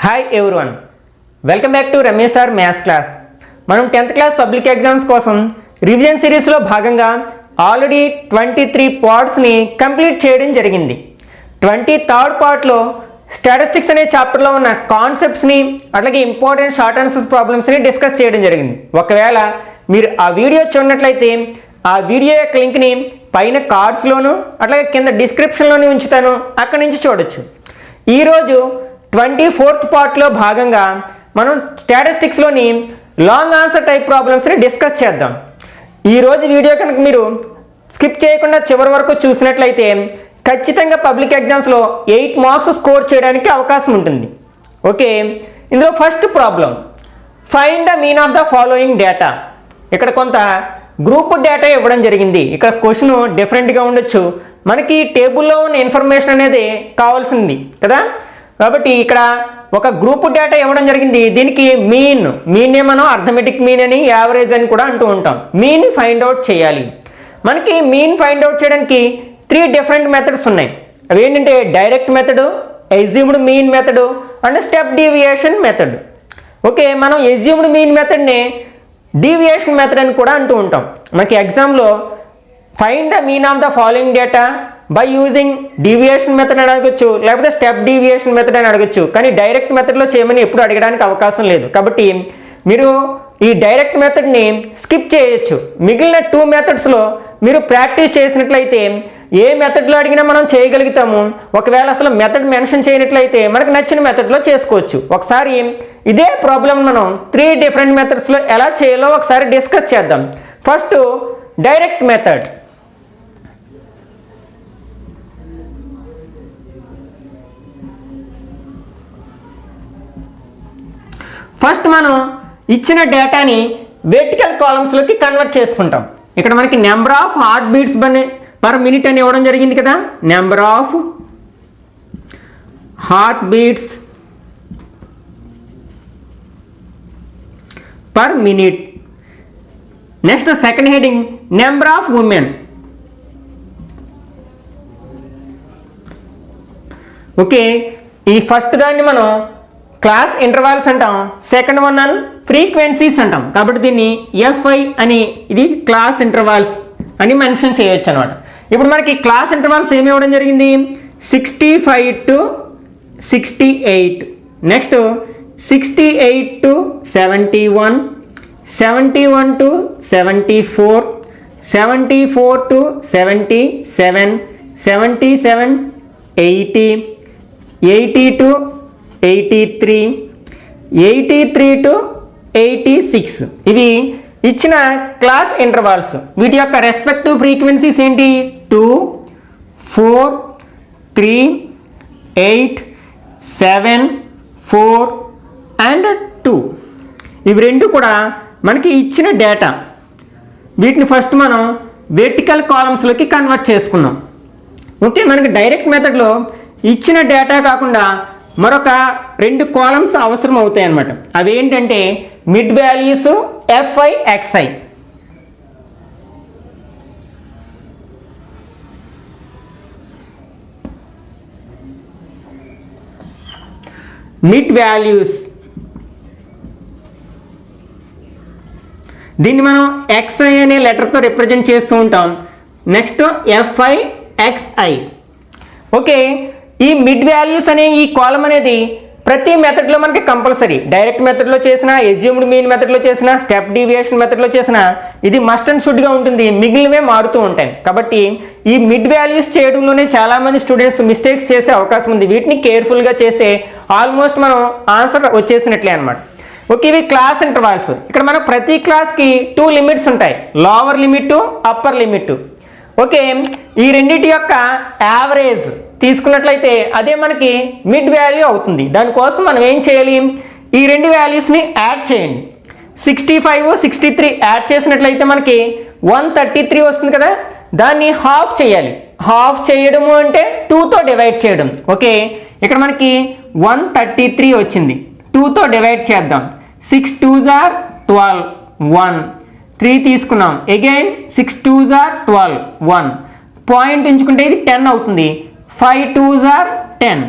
Hi everyone, welcome back to Ramesh sir maths class. మనం 10th class public exams కోసం revision సిరీస్లో భాగంగా already 23 పార్ట్స్ని complete చేయడం జరిగింది. 23rd పార్ట్లో స్టాటిస్టిక్స్ అనే చాప్టర్లో ఉన్న కాన్సెప్ట్స్ని అట్లాగే ఇంపార్టెంట్ షార్ట్ ఆన్సర్స్ ప్రాబ్లమ్స్ని డిస్కస్ చేయడం జరిగింది. ఒకవేళ మీరు ఆ వీడియో చూడనట్లయితే ఆ వీడియో యొక్క లింక్ని పైన కార్డ్స్లోను అట్లాగే కింద డిస్క్రిప్షన్లోనే ఉంచుతాను, అక్కడి నుంచి చూడొచ్చు. ఈరోజు 24th పార్ట్లో భాగంగా మనం స్టాటిస్టిక్స్లోని లాంగ్ ఆన్సర్ టైప్ ప్రాబ్లమ్స్ని డిస్కస్ చేద్దాం. ఈరోజు వీడియో కనుక మీరు స్కిప్ చేయకుండా చివరి వరకు చూసినట్లయితే ఖచ్చితంగా పబ్లిక్ ఎగ్జామ్స్లో 8 మార్క్స్ స్కోర్ చేయడానికి అవకాశం ఉంటుంది. ఓకే, ఇందులో first problem, find the mean of the following data. ఇక్కడ కొంత గ్రూప్ డేటా ఇవ్వడం జరిగింది. ఇక్కడ క్వశ్చన్ డిఫరెంట్గా ఉండొచ్చు, మనకి టేబుల్లో ఉన్న ఇన్ఫర్మేషన్ అనేది కావాల్సింది కదా. కాబట్టి ఇక్కడ ఒక గ్రూప్ డేటా ఇవ్వడం జరిగింది. దీనికి మీన్ మనం అర్థమెటిక్ మీన్ అని, యావరేజ్ అని కూడా అంటూ ఉంటాం. మీన్ ఫైండ్ అవుట్ చేయాలి. మనకి మీన్ ఫైండ్ అవుట్ చేయడానికి 3 డిఫరెంట్ మెథడ్స్ ఉన్నాయి. అవి ఏంటంటే direct method, assumed mean method and step deviation method. Okay, మనం ఎజ్యూమ్డ్ మీన్ మెథడ్ని డీవియేషన్ మెథడ్ అని కూడా అంటూ ఉంటాం. మనకి ఎగ్జామ్లో find the mean of the following data by using deviation method అని అడగచ్చు, లేకపోతే స్టెప్ డీవియేషన్ మెథడ్ అని అడగచ్చు. కానీ డైరెక్ట్ మెథడ్లో చేయమని ఎప్పుడు అడగడానికి అవకాశం లేదు. కాబట్టి మీరు ఈ డైరెక్ట్ మెథడ్ని స్కిప్ చేయొచ్చు. మిగిలిన 2 మెథడ్స్లో మీరు ప్రాక్టీస్ చేసినట్లయితే ఏ మెథడ్లో అడిగినా మనం చేయగలుగుతాము. ఒకవేళ అసలు మెథడ్ మెన్షన్ చేయనట్లయితే మనకు నచ్చిన మెథడ్లో చేసుకోవచ్చు. ఒకసారి ఇదే ప్రాబ్లం మనం 3 డిఫరెంట్ మెథడ్స్లో ఎలా చేయాలో ఒకసారి డిస్కస్ చేద్దాం. First direct method. ఫస్ట్ మనం ఇచ్చిన డేటాని వెర్టికల్ కాలమ్స్లోకి కన్వర్ట్ చేసుకుంటాం. ఇక్కడ మనకి number of heart beats per minute అని ఇవ్వడం జరిగింది కదా. Number of heart beats per minute. Next second heading number of women. Okay, ఈ ఫస్ట్ దాన్ని మనం క్లాస్ ఇంటర్వాల్స్ అంటాం, సెకండ్ వన్ అని ఫ్రీక్వెన్సీస్ అంటాం. కాబట్టి దీన్ని ఎఫ్ఐ అని, ఇది క్లాస్ ఇంటర్వాల్స్ అని మెన్షన్ చేయొచ్చు అనమాట. ఇప్పుడు మనకి క్లాస్ ఇంటర్వాల్స్ ఏమి ఇవ్వడం జరిగింది? 65 to 68, next 68 to 71, 71 to 74, 74 to 77, 77 80, 80 to 83, 83 to 86. ఇవి ఇచ్చిన క్లాస్ ఇంటర్వాల్స్. వీటి యొక్క రెస్పెక్టివ్ ఫ్రీక్వెన్సీస్ ఏంటి? 2, 4, 3, 8, 7, 4 అండ్ 2. ఇవి రెండు కూడా మనకి ఇచ్చిన డేటా. వీటిని ఫస్ట్ మనం వెర్టికల్ కాలమ్స్లోకి కన్వర్ట్ చేసుకున్నాం. ఓకే, మనకి డైరెక్ట్ మెథడ్లో ఇచ్చిన డేటా కాకుండా మరొక 2 కాలమ్స్ అవసరం అవుతాయి అన్నమాట. అవి ఏంటంటే mid values FI XI. Mid values, దీన్ని మనం ఎక్స్ఐ అనే లెటర్తో రిప్రజెంట్ చేస్తూ ఉంటాం. Next FI XI. ఓకే, ఈ మిడ్ వాల్యూస్ అనే ఈ కాలం అనేది ప్రతి మెథడ్లో మనకి కంపల్సరీ. డైరెక్ట్ మెథడ్లో చేసిన, ఎజ్యూమ్డ్ మీన్ మెథడ్లో చేసిన, స్టెప్ డీవియేషన్ మెథడ్లో చేసిన ఇది మస్ట్ అండ్ షుడ్గా ఉంటుంది. మిగిలినవే మారుతూ ఉంటాయి. కాబట్టి ఈ మిడ్ వాల్యూస్ చేయడంలోనే చాలామంది స్టూడెంట్స్ మిస్టేక్స్ చేసే అవకాశం ఉంది. వీటిని కేర్ఫుల్గా చేస్తే ఆల్మోస్ట్ మనం ఆన్సర్ వచ్చేసినట్లే అనమాట. ఓకే, ఇవి క్లాస్ ఇంటర్వాల్స్. ఇక్కడ మనకు ప్రతి క్లాస్కి 2 లిమిట్స్ ఉంటాయి, lower limit, upper limit. Okay, ఈ రెండింటి యొక్క యావరేజ్ తీసుకున్నట్లయితే అదే మనకి మిడ్ వాల్యూ అవుతుంది. దానికోసం మనం ఏం చేయాలి? ఈ 2 వాల్యూస్ని యాడ్ చేయండి. 65, 63 యాడ్ చేసినట్లయితే మనకి 133 వస్తుంది కదా. దాన్ని హాఫ్ చేయాలి. హాఫ్ చేయడము అంటే 2తో డివైడ్ చేయడం. ఓకే, ఇక్కడ మనకి 133 వచ్చింది. 2తో డివైడ్ చేద్దాం. 6 2s are 12, 1, 3 తీసుకున్నాం. Again 6 2s are 12, 1. పాయింట్ ఉంచుకుంటే ఇది 10 అవుతుంది. 5 2s are 10.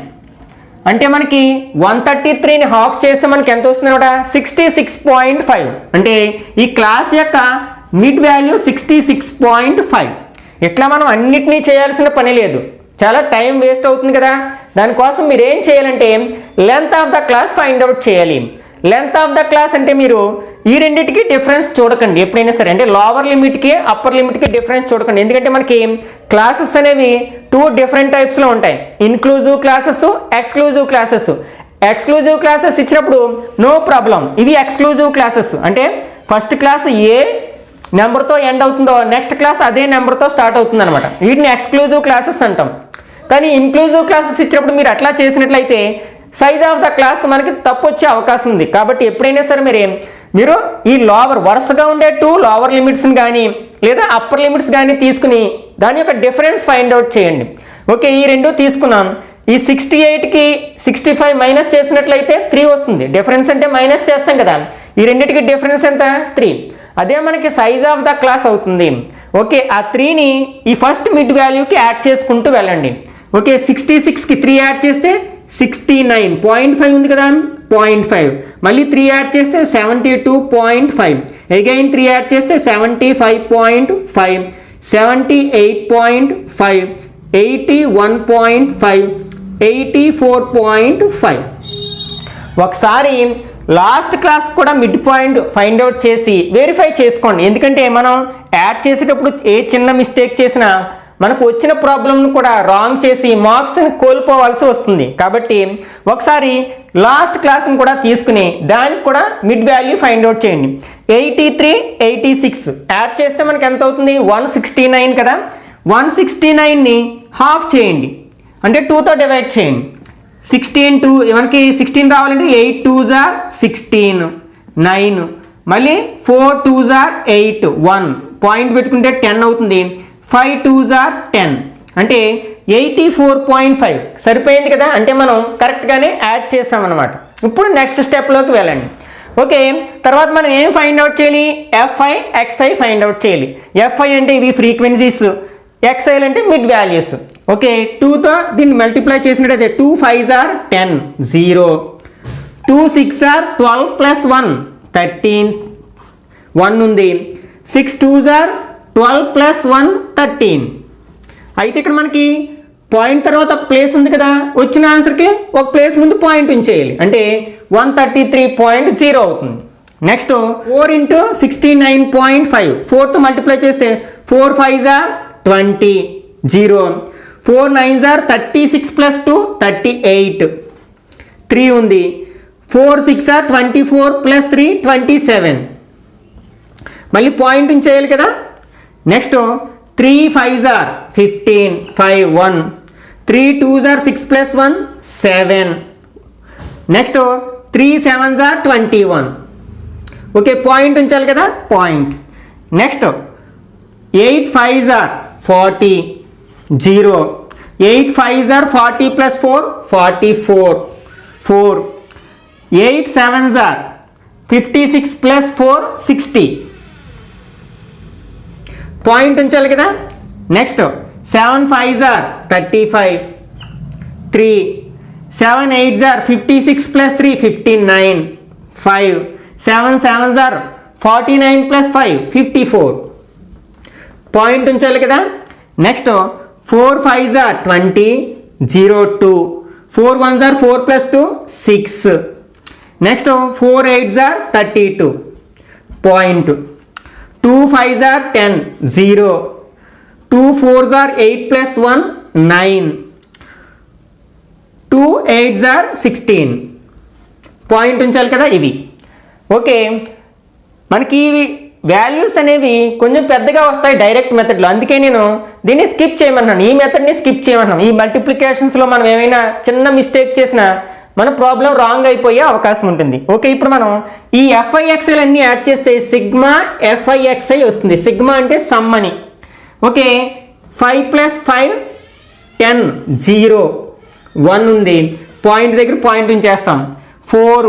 అంటే మనకి 133ని హాఫ్ చేస్తే మనకి ఎంత వస్తుంది అనమాట 66.5. అంటే ఈ క్లాస్ యొక్క మిడ్ వాల్యూ 66.5. ఇట్లా మనం అన్నిటినీ చేయాల్సిన పని లేదు, చాలా టైం వేస్ట్ అవుతుంది కదా. దానికోసం మీరు ఏం చేయాలంటే length of the class find out చేయాలి. లెంత్ ఆఫ్ ద క్లాస్ అంటే మీరు ఈ రెండింటికి డిఫరెన్స్ చూడకండి ఎప్పుడైనా సరే, అంటే లోవర్ లిమిట్కి అప్పర్ లిమిట్కి డిఫరెన్స్ చూడకండి. ఎందుకంటే మనకి క్లాసెస్ అనేవి 2 డిఫరెంట్ టైప్స్లో ఉంటాయి, inclusive classes, exclusive classes. Exclusive classes ఇచ్చినప్పుడు నో ప్రాబ్లం, ఇవి ఎక్స్క్లూజివ్ క్లాసెస్. అంటే ఫస్ట్ క్లాస్ ఏ నెంబర్తో ఎండ్ అవుతుందో నెక్స్ట్ క్లాస్ అదే నెంబర్తో స్టార్ట్ అవుతుంది అనమాట, వీటిని ఎక్స్క్లూజివ్ క్లాసెస్ అంటాం. కానీ ఇన్క్లూజివ్ క్లాసెస్ ఇచ్చినప్పుడు మీరు అట్లా చేసినట్లయితే సైజ్ ఆఫ్ ద క్లాస్ మనకి తప్పు వచ్చే అవకాశం ఉంది. కాబట్టి ఎప్పుడైనా సరే మీరు ఈ లోవర్ వరుసగా ఉండే 2 లోవర్ లిమిట్స్ని కానీ లేదా అప్పర్ లిమిట్స్ కానీ తీసుకుని దాని యొక్క డిఫరెన్స్ ఫైండ్ అవుట్ చేయండి. ఓకే, ఈ రెండు తీసుకున్నాం. ఈ 68కి 65 మైనస్ చేసినట్లయితే 3 వస్తుంది. డిఫరెన్స్ అంటే మైనస్ చేస్తాం కదా, ఈ రెండింటికి డిఫరెన్స్ ఎంత 3. అదే మనకి సైజ్ ఆఫ్ ద క్లాస్ అవుతుంది. ఓకే, ఆ 3ని ఈ ఫస్ట్ మిడ్ వాల్యూకి యాడ్ చేసుకుంటూ వెళ్ళండి. ఓకే, 66కి 3 యాడ్ చేస్తే 69.5 ఉంది కదా, 0.5. మళ్ళీ 3 యాడ్ చేస్తే 72.5. అగైన్ 3 యాడ్ చేస్తే 75.5, 78.5, 81.5, 84.5. ఒకసారి లాస్ట్ క్లాస్ కూడా మిడ్ పాయింట్ ఫైండ్ అవుట్ చేసి వెరిఫై చేసుకోండి. ఎందుకంటే మనం యాడ్ చేసేటప్పుడు ఏ చిన్న మిస్టేక్ చేసినా మనకు వచ్చిన ప్రాబ్లంను కూడా రాంగ్ చేసి మార్క్స్ని కోల్పోవాల్సి వస్తుంది. కాబట్టి ఒకసారి లాస్ట్ క్లాస్ని కూడా తీసుకుని దానికి కూడా మిడ్ వాల్యూ ఫైండ్ అవుట్ చేయండి. 83, 86 యాడ్ చేస్తే మనకి ఎంత అవుతుంది 169 కదా. 169ని హాఫ్ చేయండి, అంటే 2తో డివైడ్ చేయండి. 16 మనకి 16 రావాలంటే 8 2s are 16, 9, మళ్ళీ 4 2s are 8, 1 పాయింట్ పెట్టుకుంటే 10 అవుతుంది. 5 2s are 10 అంటే 84.5 సరిపోయింది కదా. అంటే మనం కరెక్ట్గానే యాడ్ చేసామన్నమాట. ఇప్పుడు నెక్స్ట్ స్టెప్లోకి వెళ్ళండి. ఓకే, తర్వాత మనం ఏం ఫైండ్ అవుట్ చేయాలి, ఎఫ్ఐ ఎక్స్ఐ ఫైండ్ అవుట్ చేయాలి. ఎఫ్ఐ అంటే ఇవి ఫ్రీక్వెన్సీస్, ఎక్స్ఐ అంటే మిడ్ వాల్యూస్. ఓకే, 2తో దీన్ని మల్టిప్లై చేసినట్టయితే 2 5s are 10, 0, 2 6s are 12 plus 1 13, 1 ఉంది. 6 2s are 12 plus 1 13. అయితే ఇక్కడ మనకి పాయింట్ తర్వాత ఒక ప్లేస్ ఉంది కదా, వచ్చిన ఆన్సర్కి ఒక ప్లేస్ ముందు పాయింట్ ఉంచేయాలి, అంటే 133.0 అవుతుంది. నెక్స్ట్ 4 into 69.5, 4తో మల్టిప్లై చేస్తే 4 5s are 20, 0, 4 9s are 36 plus 2 38, 3 ఉంది. 4 6 are 24 plus 3 27. మళ్ళీ పాయింట్ ఉంచేయాలి కదా. Next 3 5s are 15, 5 1, 3 2s are 6 plus 1 7. Next 3 7s are 21. Okay, point ఉంచాలి కదా, point. Next 8 5s are 40, 0, 8 5s are 40 plus 4 44, 4, 8 7s are 56 plus 4 60. Point ఉంచాలి కదా. Next 7 5s are 35, 3, 7 8s are 56 plus 3 59, 5, 7 7s are 49 plus 5 54. Point ఉంచాలి కదా. Next 4 5s are 20, 0 2, 4 1s are 4 plus 2 6. Next 4 8s are 32. Point. 2 5s are 10, 0, 2 4s are 8 plus 1 9, 2 8s are 16. Point ఉంచాలి కదా ఇవి. Okay, మనకి ఇవి values అనేవి కొంచెం పెద్దగా వస్తాయి డైరెక్ట్ మెథడ్లో, అందుకే నేను దీన్ని స్కిప్ చేయమన్నాను, ఈ మెథడ్ని స్కిప్ చేయమన్నాను. ఈ మల్టిప్లికేషన్స్లో మనం ఏమైనా చిన్న మిస్టేక్ చేసినా మన ప్రాబ్లం రాంగ్ అయిపోయే అవకాశం ఉంటుంది. ఓకే, ఇప్పుడు మనం ఈ ఎఫ్ఐఎక్స్ఐలు అన్నీ యాడ్ చేస్తే సిగ్మా ఎఫ్ఐఎక్స్ఐ వస్తుంది. సిగ్మా అంటే సమ్ అని. ఓకే, 5 plus 5 10, 0 1 ఉంది. పాయింట్ దగ్గర పాయింట్ ఉంచేస్తాం. 4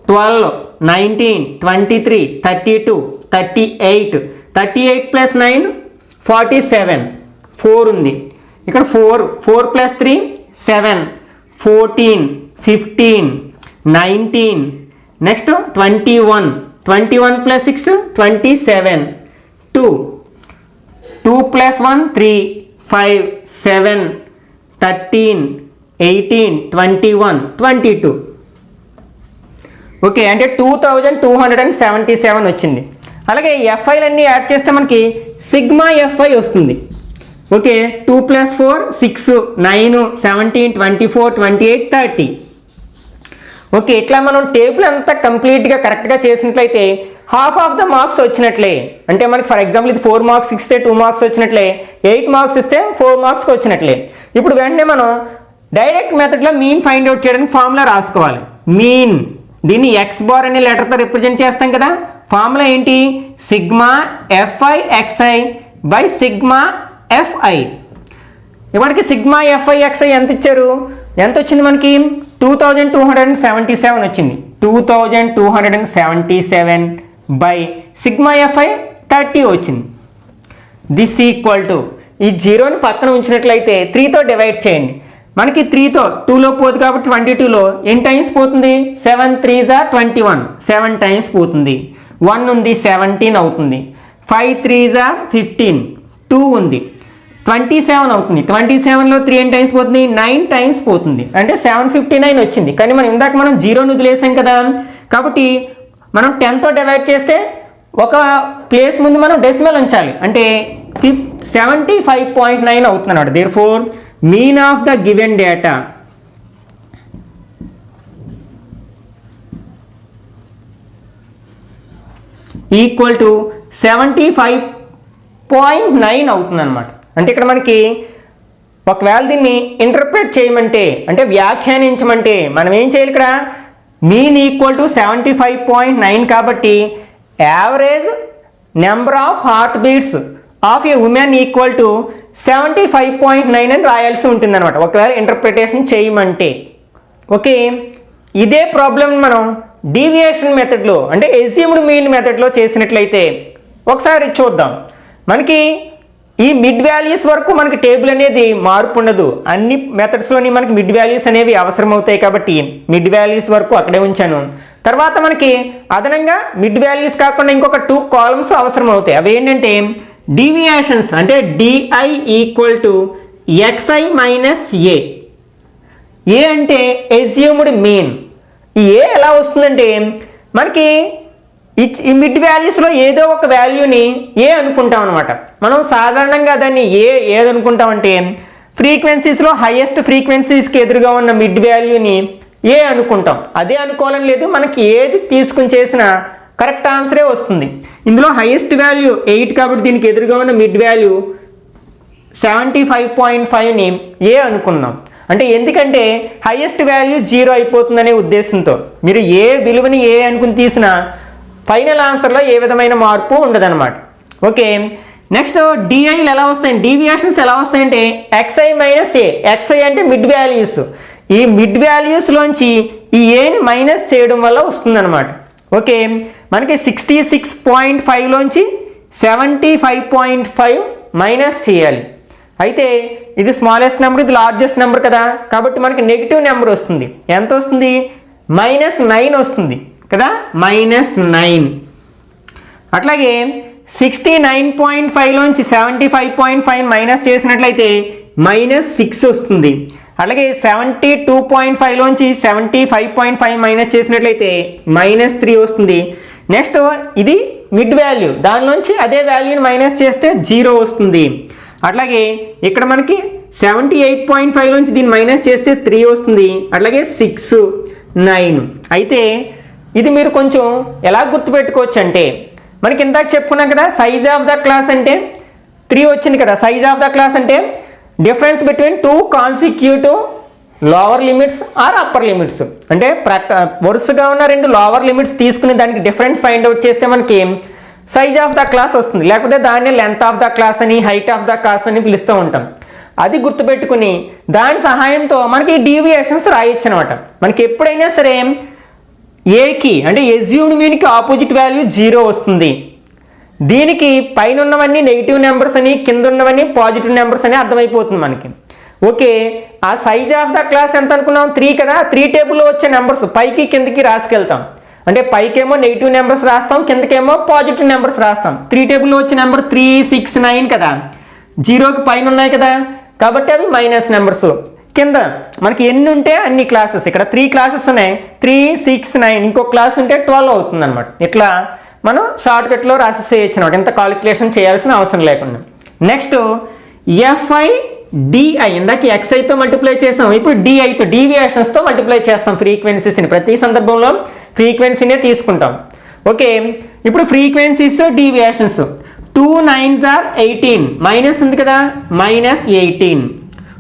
12 19 23 32 38, 38 plus 9 47, 4 ఉంది. ఇక్కడ 4 4 plus 3 7, 14 15, 19, next 21, 21 plus 6 27, 2, 2 plus 1 3, 5, 7, 13, 18, 21, 22. Okay, అంటే 2277 వచ్చింది. అలాగే ఎఫ్ఐలన్నీ యాడ్ చేస్తే మనకి సిగ్మా ఎఫ్ఐ వస్తుంది. Okay, 2 plus 4 6, 9, 17, 24, 28, 30. ఓకే, ఇట్లా మనం టేబుల్ అంతా కంప్లీట్గా కరెక్ట్గా చేసినట్లయితే హాఫ్ ఆఫ్ ద మార్క్స్ వచ్చినట్లే. అంటే మనకి ఫర్ ఎగ్జాంపుల్ ఇది 4 మార్క్స్ ఇస్తే 2 మార్క్స్ వచ్చినట్లే, 8 మార్క్స్ ఇస్తే 4 మార్క్స్కి వచ్చినట్లే. ఇప్పుడు వెంటనే మనం డైరెక్ట్ మెథడ్లో మీన్ ఫైండ్ అవుట్ చేయడానికి ఫార్ములా రాసుకోవాలి. మీన్, దీన్ని ఎక్స్ బార్ అనే లెటర్తో రిప్రజెంట్ చేస్తాం కదా. ఫార్ములా ఏంటి? Sigma FI XI by sigma FI. ఇప్పటికి సిగ్మా ఎఫ్ఐ ఎక్స్ఐ ఎంత ఇచ్చారు? ఎంత వచ్చింది మనకి? 2277 వచ్చింది. 2277 బై సిగ్మా ఎఫ్ఐ 30 వచ్చింది. దిస్ ఈక్వల్ టు ఈ జీరోని పక్కన ఉంచినట్లయితే 3తో డివైడ్ చేయండి. మనకి 3తో 2లో పోదు కాబట్టి 22లో ఎన్ని టైమ్స్ పోతుంది? 7 3s are 21, 7 టైమ్స్ పోతుంది. 1 ఉంది 17 అవుతుంది. 5 3s are 15, 2 ఉంది 27 అవుతుంది. 27లో 3 ఎన్ని టైమ్స్ పోతుంది? 9 టైమ్స్ పోతుంది. అంటే 759 వచ్చింది. కానీ మనం జీరోని వదిలేసాం కదా, కాబట్టి మనం 10తో డివైడ్ చేస్తే ఒక ప్లేస్ ముందు మనం డెసిమల్ ఉంచాలి. అంటే 75.9 అవుతుంది అన్నమాట. Therefore mean of the given data equal to 75.9 అవుతుంది అనమాట. అంటే ఇక్కడ మనకి ఒకవేళ దీన్ని ఇంటర్ప్రెట్ చేయమంటే, అంటే వ్యాఖ్యానించమంటే మనం ఏం చేయాలి? ఇక్కడ మీన్ ఈక్వల్ టు 75.9 కాబట్టి average number of heart beats of a women equal to 75.9 అని రాయాల్సి ఉంటుంది అనమాట, ఒకవేళ ఇంటర్ప్రిటేషన్ చేయమంటే. ఓకే, ఇదే ప్రాబ్లం మనం డీవియేషన్ మెథడ్లో అంటే ఎస్యూమ్డ్ మీన్ మెథడ్లో చేసినట్లయితే ఒకసారి చూద్దాం. మనకి ఈ మిడ్ వాల్యూస్ వరకు మనకి టేబుల్ అనేది మార్పు ఉండదు. అన్ని మెథడ్స్లోని మనకి మిడ్ వాల్యూస్ అనేవి అవసరం అవుతాయి కాబట్టి మిడ్ వాల్యూస్ వరకు అక్కడే ఉంచాను. తర్వాత మనకి అదనంగా మిడ్ వాల్యూస్ కాకుండా ఇంకొక 2 కాలమ్స్ అవసరం అవుతాయి. అవి ఏంటంటే డీవియేషన్స్, అంటే DI equal to XI minus A. A అంటే ఎస్యూమ్డ్ మీన్. ఈ ఏ ఎలా వస్తుందంటే మనకి ఈ మిడ్ వాల్యూస్లో ఏదో ఒక వాల్యూని ఏ అనుకుంటాం అనమాట. మనం సాధారణంగా దాన్ని ఏదనుకుంటామంటే ఫ్రీక్వెన్సీస్లో హైయెస్ట్ ఫ్రీక్వెన్సీస్కి ఎదురుగా ఉన్న మిడ్ వాల్యూని ఏ అనుకుంటాం. అదే అనుకోవాలని లేదు, మనకి ఏది తీసుకుని చేసినా కరెక్ట్ ఆన్సరే వస్తుంది. ఇందులో హైయెస్ట్ వాల్యూ 8 కాబట్టి దీనికి ఎదురుగా ఉన్న మిడ్ వాల్యూ 75.5ని ఏ అనుకుందాం. అంటే ఎందుకంటే హైయెస్ట్ వాల్యూ 0 అయిపోతుందనే ఉద్దేశంతో మీరు ఏ విలువని ఏ అనుకుని తీసినా ఫైనల్ ఆన్సర్లో ఏ విధమైన మార్పు ఉండదన్నమాట. ఓకే, నెక్స్ట్ డిఐలు ఎలా వస్తాయి, డీవియేషన్స్ ఎలా వస్తాయంటే ఎక్స్ఐ మైనస్ ఏ. ఎక్స్ఐ అంటే మిడ్ వాల్యూస్. ఈ మిడ్ వాల్యూస్లోంచి ఈ ఏని మైనస్ చేయడం వల్ల వస్తుందన్నమాట. ఓకే, మనకి 66.5లోంచి 75.5 మైనస్ చేయాలి. అయితే ఇది స్మాలెస్ట్ నెంబర్, ఇది లార్జెస్ట్ నెంబర్ కదా, కాబట్టి మనకి నెగిటివ్ నెంబర్ వస్తుంది. ఎంత వస్తుంది? -9 వస్తుంది కదా, -9. అట్లాగే 69.5లోంచి 75.5 మైనస్ చేసినట్లయితే -6 వస్తుంది. అలాగే 72.5లోంచి 75.5 మైనస్ చేసినట్లయితే -3 వస్తుంది. నెక్స్ట్ ఇది మిడ్ వాల్యూ, దానిలోంచి అదే వాల్యూని మైనస్ చేస్తే 0 వస్తుంది. అట్లాగే ఇక్కడ మనకి 78.5లోంచి దీన్ని మైనస్ చేస్తే 3 వస్తుంది. అట్లాగే 6, 9. అయితే ఇది మీరు కొంచెం ఎలా గుర్తుపెట్టుకోవచ్చు అంటే మనకి ఇందాక చెప్పుకున్నాం కదా, సైజ్ ఆఫ్ ద క్లాస్ అంటే 3 వచ్చింది కదా. సైజ్ ఆఫ్ ద క్లాస్ అంటే difference between 2 consecutive lower limits or upper limits. అంటే వరుసగా ఉన్న 2 లోవర్ లిమిట్స్ తీసుకుని దానికి డిఫరెన్స్ ఫైండ్ అవుట్ చేస్తే మనకి సైజ్ ఆఫ్ ద క్లాస్ వస్తుంది. లేకపోతే దాన్ని లెంత్ ఆఫ్ ద క్లాస్ అని, హైట్ ఆఫ్ ద క్లాస్ అని పిలుస్తూ ఉంటాం. అది గుర్తుపెట్టుకుని దాని సహాయంతో మనకి డీవియేషన్స్ రాయొచ్చు అనమాట. మనకి ఎప్పుడైనా సరే ఏకి అంటే ఎస్యూమ్డ్ మీన్కి ఆపోజిట్ వాల్యూ 0 వస్తుంది. దీనికి పైన ఉన్నవన్నీ నెగిటివ్ నెంబర్స్ అని, కింద ఉన్నవన్నీ పాజిటివ్ నెంబర్స్ అని అర్థమైపోతుంది మనకి. ఓకే, ఆ సైజ్ ఆఫ్ ద క్లాస్ ఎంత అనుకున్నాం? 3 కదా. 3 టేబుల్లో వచ్చే నెంబర్స్ పైకి కిందకి రాసుకెళ్తాం. అంటే పైకేమో నెగిటివ్ నెంబర్స్ రాస్తాం, కిందకేమో పాజిటివ్ నెంబర్స్ రాస్తాం. 3 టేబుల్లో వచ్చే నెంబర్ 3, 6, 9 కదా. 0కి పైన ఉన్నాయి కదా, కాబట్టి అవి మైనస్ నెంబర్స్. కింద మనకి ఎన్ని ఉంటే అన్ని క్లాసెస్, ఇక్కడ 3 క్లాసెస్ ఉన్నాయి. 3, 6, 9, ఇంకో క్లాస్ ఉంటే 12 అవుతుంది అనమాట. ఇట్లా మనం షార్ట్కట్లో రాసేసేయచ్చు అనమాట, ఇంత కాలిక్యులేషన్ చేయాల్సిన అవసరం లేకుండా. నెక్స్ట్ ఎఫ్ఐ డిఐ, ఇందాక ఎక్స్ఐతో మల్టిప్లై చేసాం, ఇప్పుడు డిఐతో డీవియేషన్స్తో మల్టిప్లై చేస్తాం. ఫ్రీక్వెన్సీస్ని ప్రతి సందర్భంలో ఫ్రీక్వెన్సీనే తీసుకుంటాం. ఓకే, ఇప్పుడు frequencies deviations. 2 9s are 18, minus ఉంది కదా, -18.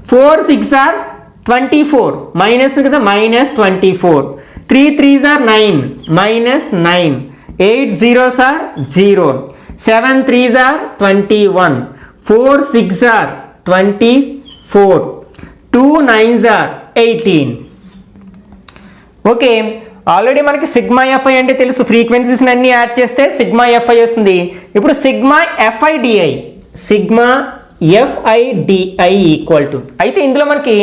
4 6 are 24, మైనస్ ఉంది కదా, -24. 3 3s are 9, -9. 8 0s are 0. 7 3s are 21. 4 6 are 24. 2 9s are 18. Okay, already మనకి సిగ్మా ఎఫ్ఐ అంటే తెలుసు, ఫ్రీక్వెన్సీస్ని అన్ని యాడ్ చేస్తే సిగ్మా ఎఫ్ఐ వస్తుంది. ఇప్పుడు sigma FIDI, sigma ఎఫ్ఐడిఐ equal to, అయితే ఇందులో మనకి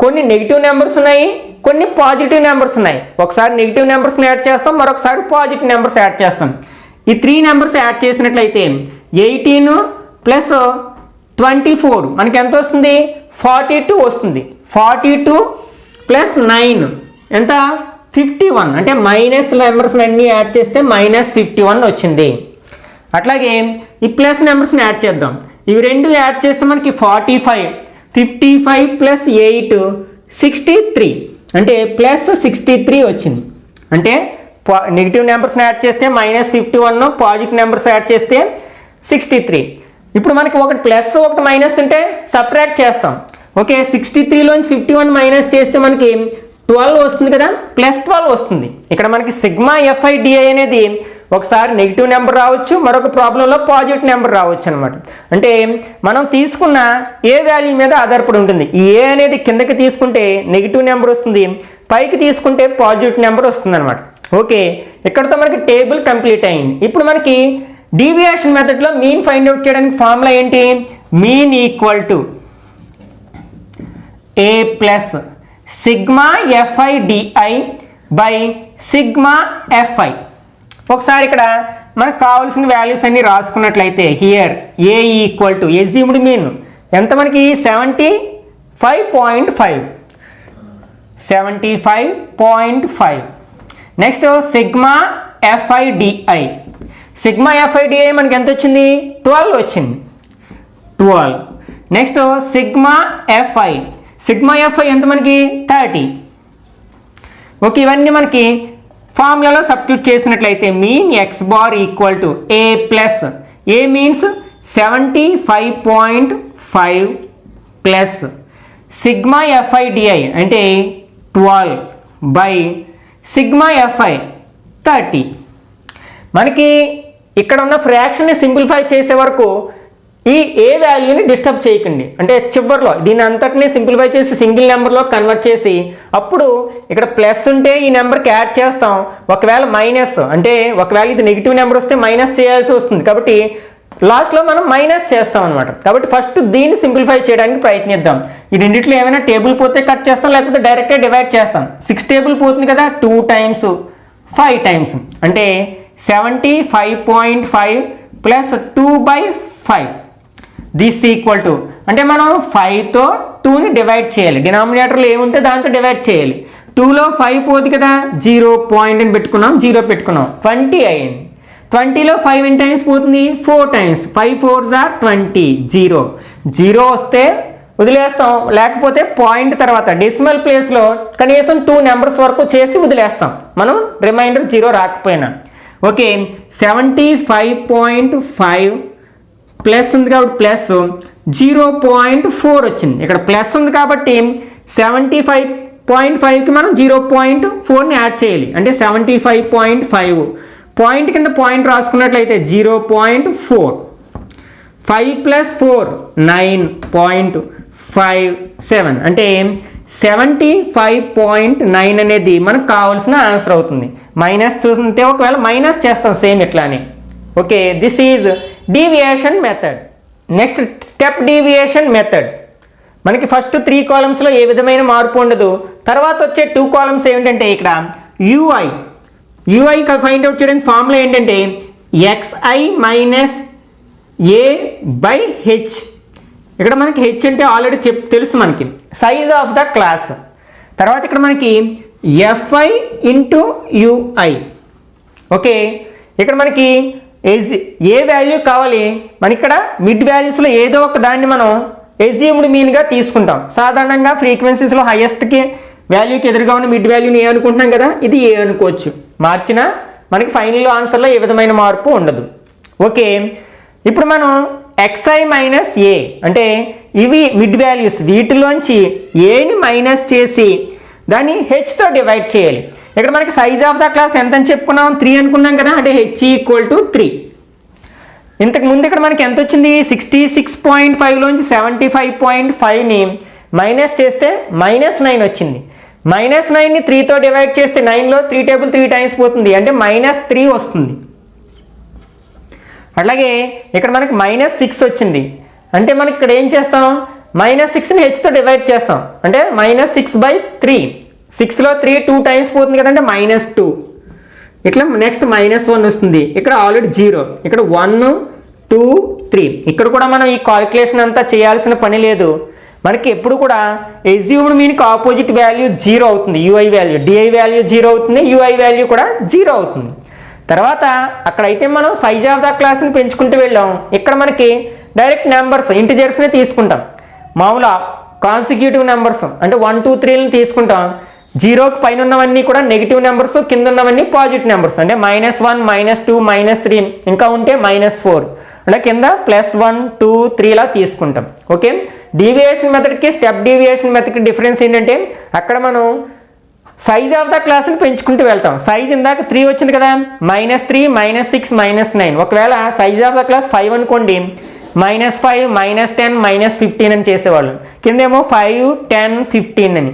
కొన్ని నెగిటివ్ నెంబర్స్ ఉన్నాయి, కొన్ని పాజిటివ్ నెంబర్స్ ఉన్నాయి. ఒకసారి నెగిటివ్ నెంబర్స్ని యాడ్ చేస్తాం, మరొకసారి పాజిటివ్ నెంబర్స్ యాడ్ చేస్తాం. ఈ 3 నెంబర్స్ యాడ్ చేసినట్లయితే 18 ప్లస్ 24 మనకి ఎంత వస్తుంది? 42 వస్తుంది. 42 ప్లస్ 9 ఎంత? 51. అంటే మైనస్ నెంబర్స్ని అన్నీ యాడ్ చేస్తే -51 వచ్చింది. అట్లాగే ఈ ప్లస్ నెంబర్స్ని యాడ్ చేద్దాం. ఇవి రెండు యాడ్ చేస్తే మనకి 45. 55 ప్లస్ 8 63, అంటే +63 వచ్చింది. అంటే నెగిటివ్ నెంబర్స్ని యాడ్ చేస్తే -51, పాజిటివ్ నెంబర్స్ యాడ్ చేస్తే 63. ఇప్పుడు మనకి ఒకటి ప్లస్ ఒకటి మైనస్ ఉంటే సబ్ట్రాక్ట్ చేస్తాం. ఓకే, 63లోంచి 51 మైనస్ చేస్తే మనకి 12 వస్తుంది కదా, +12 వస్తుంది. ఇక్కడ మనకి సిగ్మా ఎఫ్ఐడిఐ అనేది ఒకసారి నెగిటివ్ నెంబర్ రావచ్చు, మరొక ప్రాబ్లంలో పాజిటివ్ నెంబర్ రావచ్చు అనమాట. అంటే మనం తీసుకున్న ఏ వాల్యూ మీద ఆధారపడి ఉంటుంది. ఈ ఏ అనేది కిందకి తీసుకుంటే నెగిటివ్ నెంబర్ వస్తుంది, పైకి తీసుకుంటే పాజిటివ్ నెంబర్ వస్తుంది అనమాట. ఓకే, ఇక్కడతో మనకి టేబుల్ కంప్లీట్ అయింది. ఇప్పుడు మనకి డీవియేషన్ మెథడ్లో మీన్ ఫైండ్ అవుట్ చేయడానికి ఫార్ములా ఏంటి? Mean equal to A plus sigma FIDI by sigma FI. ఒకసారి ఇక్కడ మనకు కావాల్సిన వాల్యూస్ అన్ని రాసుకున్నట్లయితే here A equal to assumed mean ఎంత మనకి 75.5. 75.5. Next sigma FIDI, sigma FIDI మనకి ఎంత వచ్చింది? 12 వచ్చింది. 12. Next sigma FI, sigma FI ఎంత మనకి? 30. ఓకే, ఇవన్నీ మనకి ఫార్ములాలో సబ్స్టిట్యూట్ చేసినట్లయితే mean X bar equal to A plus, A means 75.5 plus sigma ఎఫ్ఐడిఐ అంటే 12 బై సిగ్మా ఎఫ్ఐ 30. మనకి ఇక్కడ ఉన్న ఫ్రాక్షన్ని సింప్లిఫై చేసే వరకు ఈ ఏ వాల్యూని డిస్టర్బ్ చేయకండి. అంటే చివరిలో దీని అంతటినీ సింప్లిఫై చేసి సింగిల్ నెంబర్లో కన్వర్ట్ చేసి అప్పుడు ఇక్కడ ప్లస్ ఉంటే ఈ నెంబర్కి యాడ్ చేస్తాం. ఒకవేళ మైనస్ అంటే ఒకవేళ ఇది నెగిటివ్ నెంబర్ వస్తే మైనస్ చేయాల్సి వస్తుంది, కాబట్టి లాస్ట్లో మనం మైనస్ చేస్తాం అనమాట. కాబట్టి ఫస్ట్ దీన్ని సింప్లిఫై చేయడానికి ప్రయత్నిద్దాం. ఈ రెండిట్లో ఏమైనా టేబుల్ పోతే కట్ చేస్తాం, లేకపోతే డైరెక్ట్గా డివైడ్ చేస్తాం. 6 టేబుల్ పోతుంది కదా, 2 టైమ్స్ 5 టైమ్స్ అంటే 75.5 ప్లస్ 2/5. దిస్ ఈక్వల్ టు అంటే మనం 5తో 2ని డివైడ్ చేయాలి. డినామినేటర్లో ఏముంటే దాంతో డివైడ్ చేయాలి. 2లో 5 పోదు కదా, 0 పాయింట్ అని పెట్టుకున్నాం, 0 పెట్టుకున్నాం, 20 అయింది. 20లో 5 ఎన్ని టైమ్స్ పోతుంది? 4 టైమ్స్. 5 4s are 20. 0 వస్తే వదిలేస్తాం, లేకపోతే పాయింట్ తర్వాత డెసిమల్ ప్లేస్లో కనీసం 2 నెంబర్స్ వరకు చేసి వదిలేస్తాం మనం, రిమైండర్ 0 రాకపోయినా. ఓకే, 75.5 ప్లస్ ఉంది కాబట్టి ప్లస్ 0.4 వచ్చింది. ఇక్కడ ప్లస్ ఉంది కాబట్టి 75.5కి మనం 0.4ని యాడ్ చేయాలి, అంటే 75.5. పాయింట్ కింద పాయింట్ రాసుకున్నట్లయితే 0.4. 5 ప్లస్ 4 9.57 అంటే 75.9 అనేది మనకు కావాల్సిన ఆన్సర్ అవుతుంది. మైనస్ చూస్తుంటే ఒకవేళ మైనస్ చేస్తాం సేమ్ ఇట్లానే. Okay, this is deviation method. Next step deviation method. మనకి ఫస్ట్ 3 కాలమ్స్లో ఏ విధమైన మార్పు ఉండదు. తర్వాత వచ్చే 2 కాలమ్స్ ఏంటంటే ఇక్కడ యూఐ ఫైండ్ అవుట్ చేయడానికి ఫార్ములా ఏంటంటే xi minus A by H. ఇక్కడ మనకి హెచ్ అంటే ఆల్రెడీ తెలుసు మనకి, సైజ్ ఆఫ్ ద క్లాస్. తర్వాత ఇక్కడ మనకి ఎఫ్ఐ ఇంటూ యూఐ. ఓకే, ఇక్కడ మనకి ఏ వాల్యూ కావాలి, మనకి ఇక్కడ మిడ్ వాల్యూస్లో ఏదో ఒక దాన్ని మనం ఎజ్యూమ్డ్ మీన్గా తీసుకుంటాం. సాధారణంగా ఫ్రీక్వెన్సీస్లో హైయెస్ట్కి వాల్యూకి ఎదురుగా ఉన్న మిడ్ వాల్యూని ఏ అనుకుంటున్నాం కదా, ఇది ఏ అనుకోవచ్చు. మార్చినా మనకి ఫైనల్ ఆన్సర్లో ఏ విధమైన మార్పు ఉండదు. ఓకే, ఇప్పుడు మనం xi మైనస్ ఏ అంటే ఇవి మిడ్ వాల్యూస్, వీటిలోంచి ఏని మైనస్ చేసి దాన్ని హెచ్తో డివైడ్ చేయాలి. ఇక్కడ మనకి సైజ్ ఆఫ్ ద క్లాస్ ఎంత అని చెప్పుకున్నాం, 3 అనుకున్నాం కదా, అంటే హెచ్ ఈక్వల్ టు 3. ఇంతకు ముందు ఇక్కడ మనకి ఎంత వచ్చింది, 66.5లోంచి 75.5ని మైనస్ చేస్తే -9 వచ్చింది. -9ని 3తో డివైడ్ చేస్తే 9లో 3 టేబుల్ 3 టైమ్స్ పోతుంది, అంటే -3 వస్తుంది. అట్లాగే ఇక్కడ మనకి -6 వచ్చింది, అంటే మనకి ఇక్కడ ఏం చేస్తాం, -6ని హెచ్తో డివైడ్ చేస్తాం, అంటే -6/3. 6లో 3 2 టైమ్స్ పోతుంది కదంటే -2. ఇట్లా నెక్స్ట్ -1 వస్తుంది. ఇక్కడ ఆల్రెడీ 0, ఇక్కడ 1 2 3. ఇక్కడ కూడా మనం ఈ కాలిక్యులేషన్ అంతా చేయాల్సిన పని లేదు. మనకి ఎప్పుడు కూడా ఎజ్యూమ్డ్ మీన్కి ఆపోజిట్ వాల్యూ 0 అవుతుంది. యూఐ వాల్యూ, డిఐ వాల్యూ 0 అవుతుంది, యూఐ వాల్యూ కూడా 0 అవుతుంది. తర్వాత అక్కడైతే మనం సైజ్ ఆఫ్ ద క్లాస్ని పెంచుకుంటూ వెళ్ళాం. ఇక్కడ మనకి డైరెక్ట్ నెంబర్స్ ఇంటిజర్స్ని తీసుకుంటాం. మామూలుగా కాన్సిక్యూటివ్ నెంబర్స్ అంటే 1 2 3ని తీసుకుంటాం. 0కి పైన ఉన్నవన్నీ కూడా నెగిటివ్ నెంబర్స్, కింద ఉన్నవన్నీ పాజిటివ్ నెంబర్స్, అంటే -1 -2 -3, ఇంకా ఉంటే -4, అంటే కింద +1 2 3లా తీసుకుంటాం. ఓకే, డీవియేషన్ మెథడ్కి స్టెప్ డీవియేషన్ మెథడ్కి డిఫరెన్స్ ఏంటంటే అక్కడ మనం సైజ్ ఆఫ్ ద క్లాస్ని పెంచుకుంటూ వెళ్తాం. సైజ్ ఇందాక 3 వచ్చింది కదా, -3 -6 -9. ఒకవేళ సైజ్ ఆఫ్ ద క్లాస్ 5 అనుకోండి, -5 -10 -15 అని చేసేవాళ్ళు. కిందేమో 5 10 15 అని.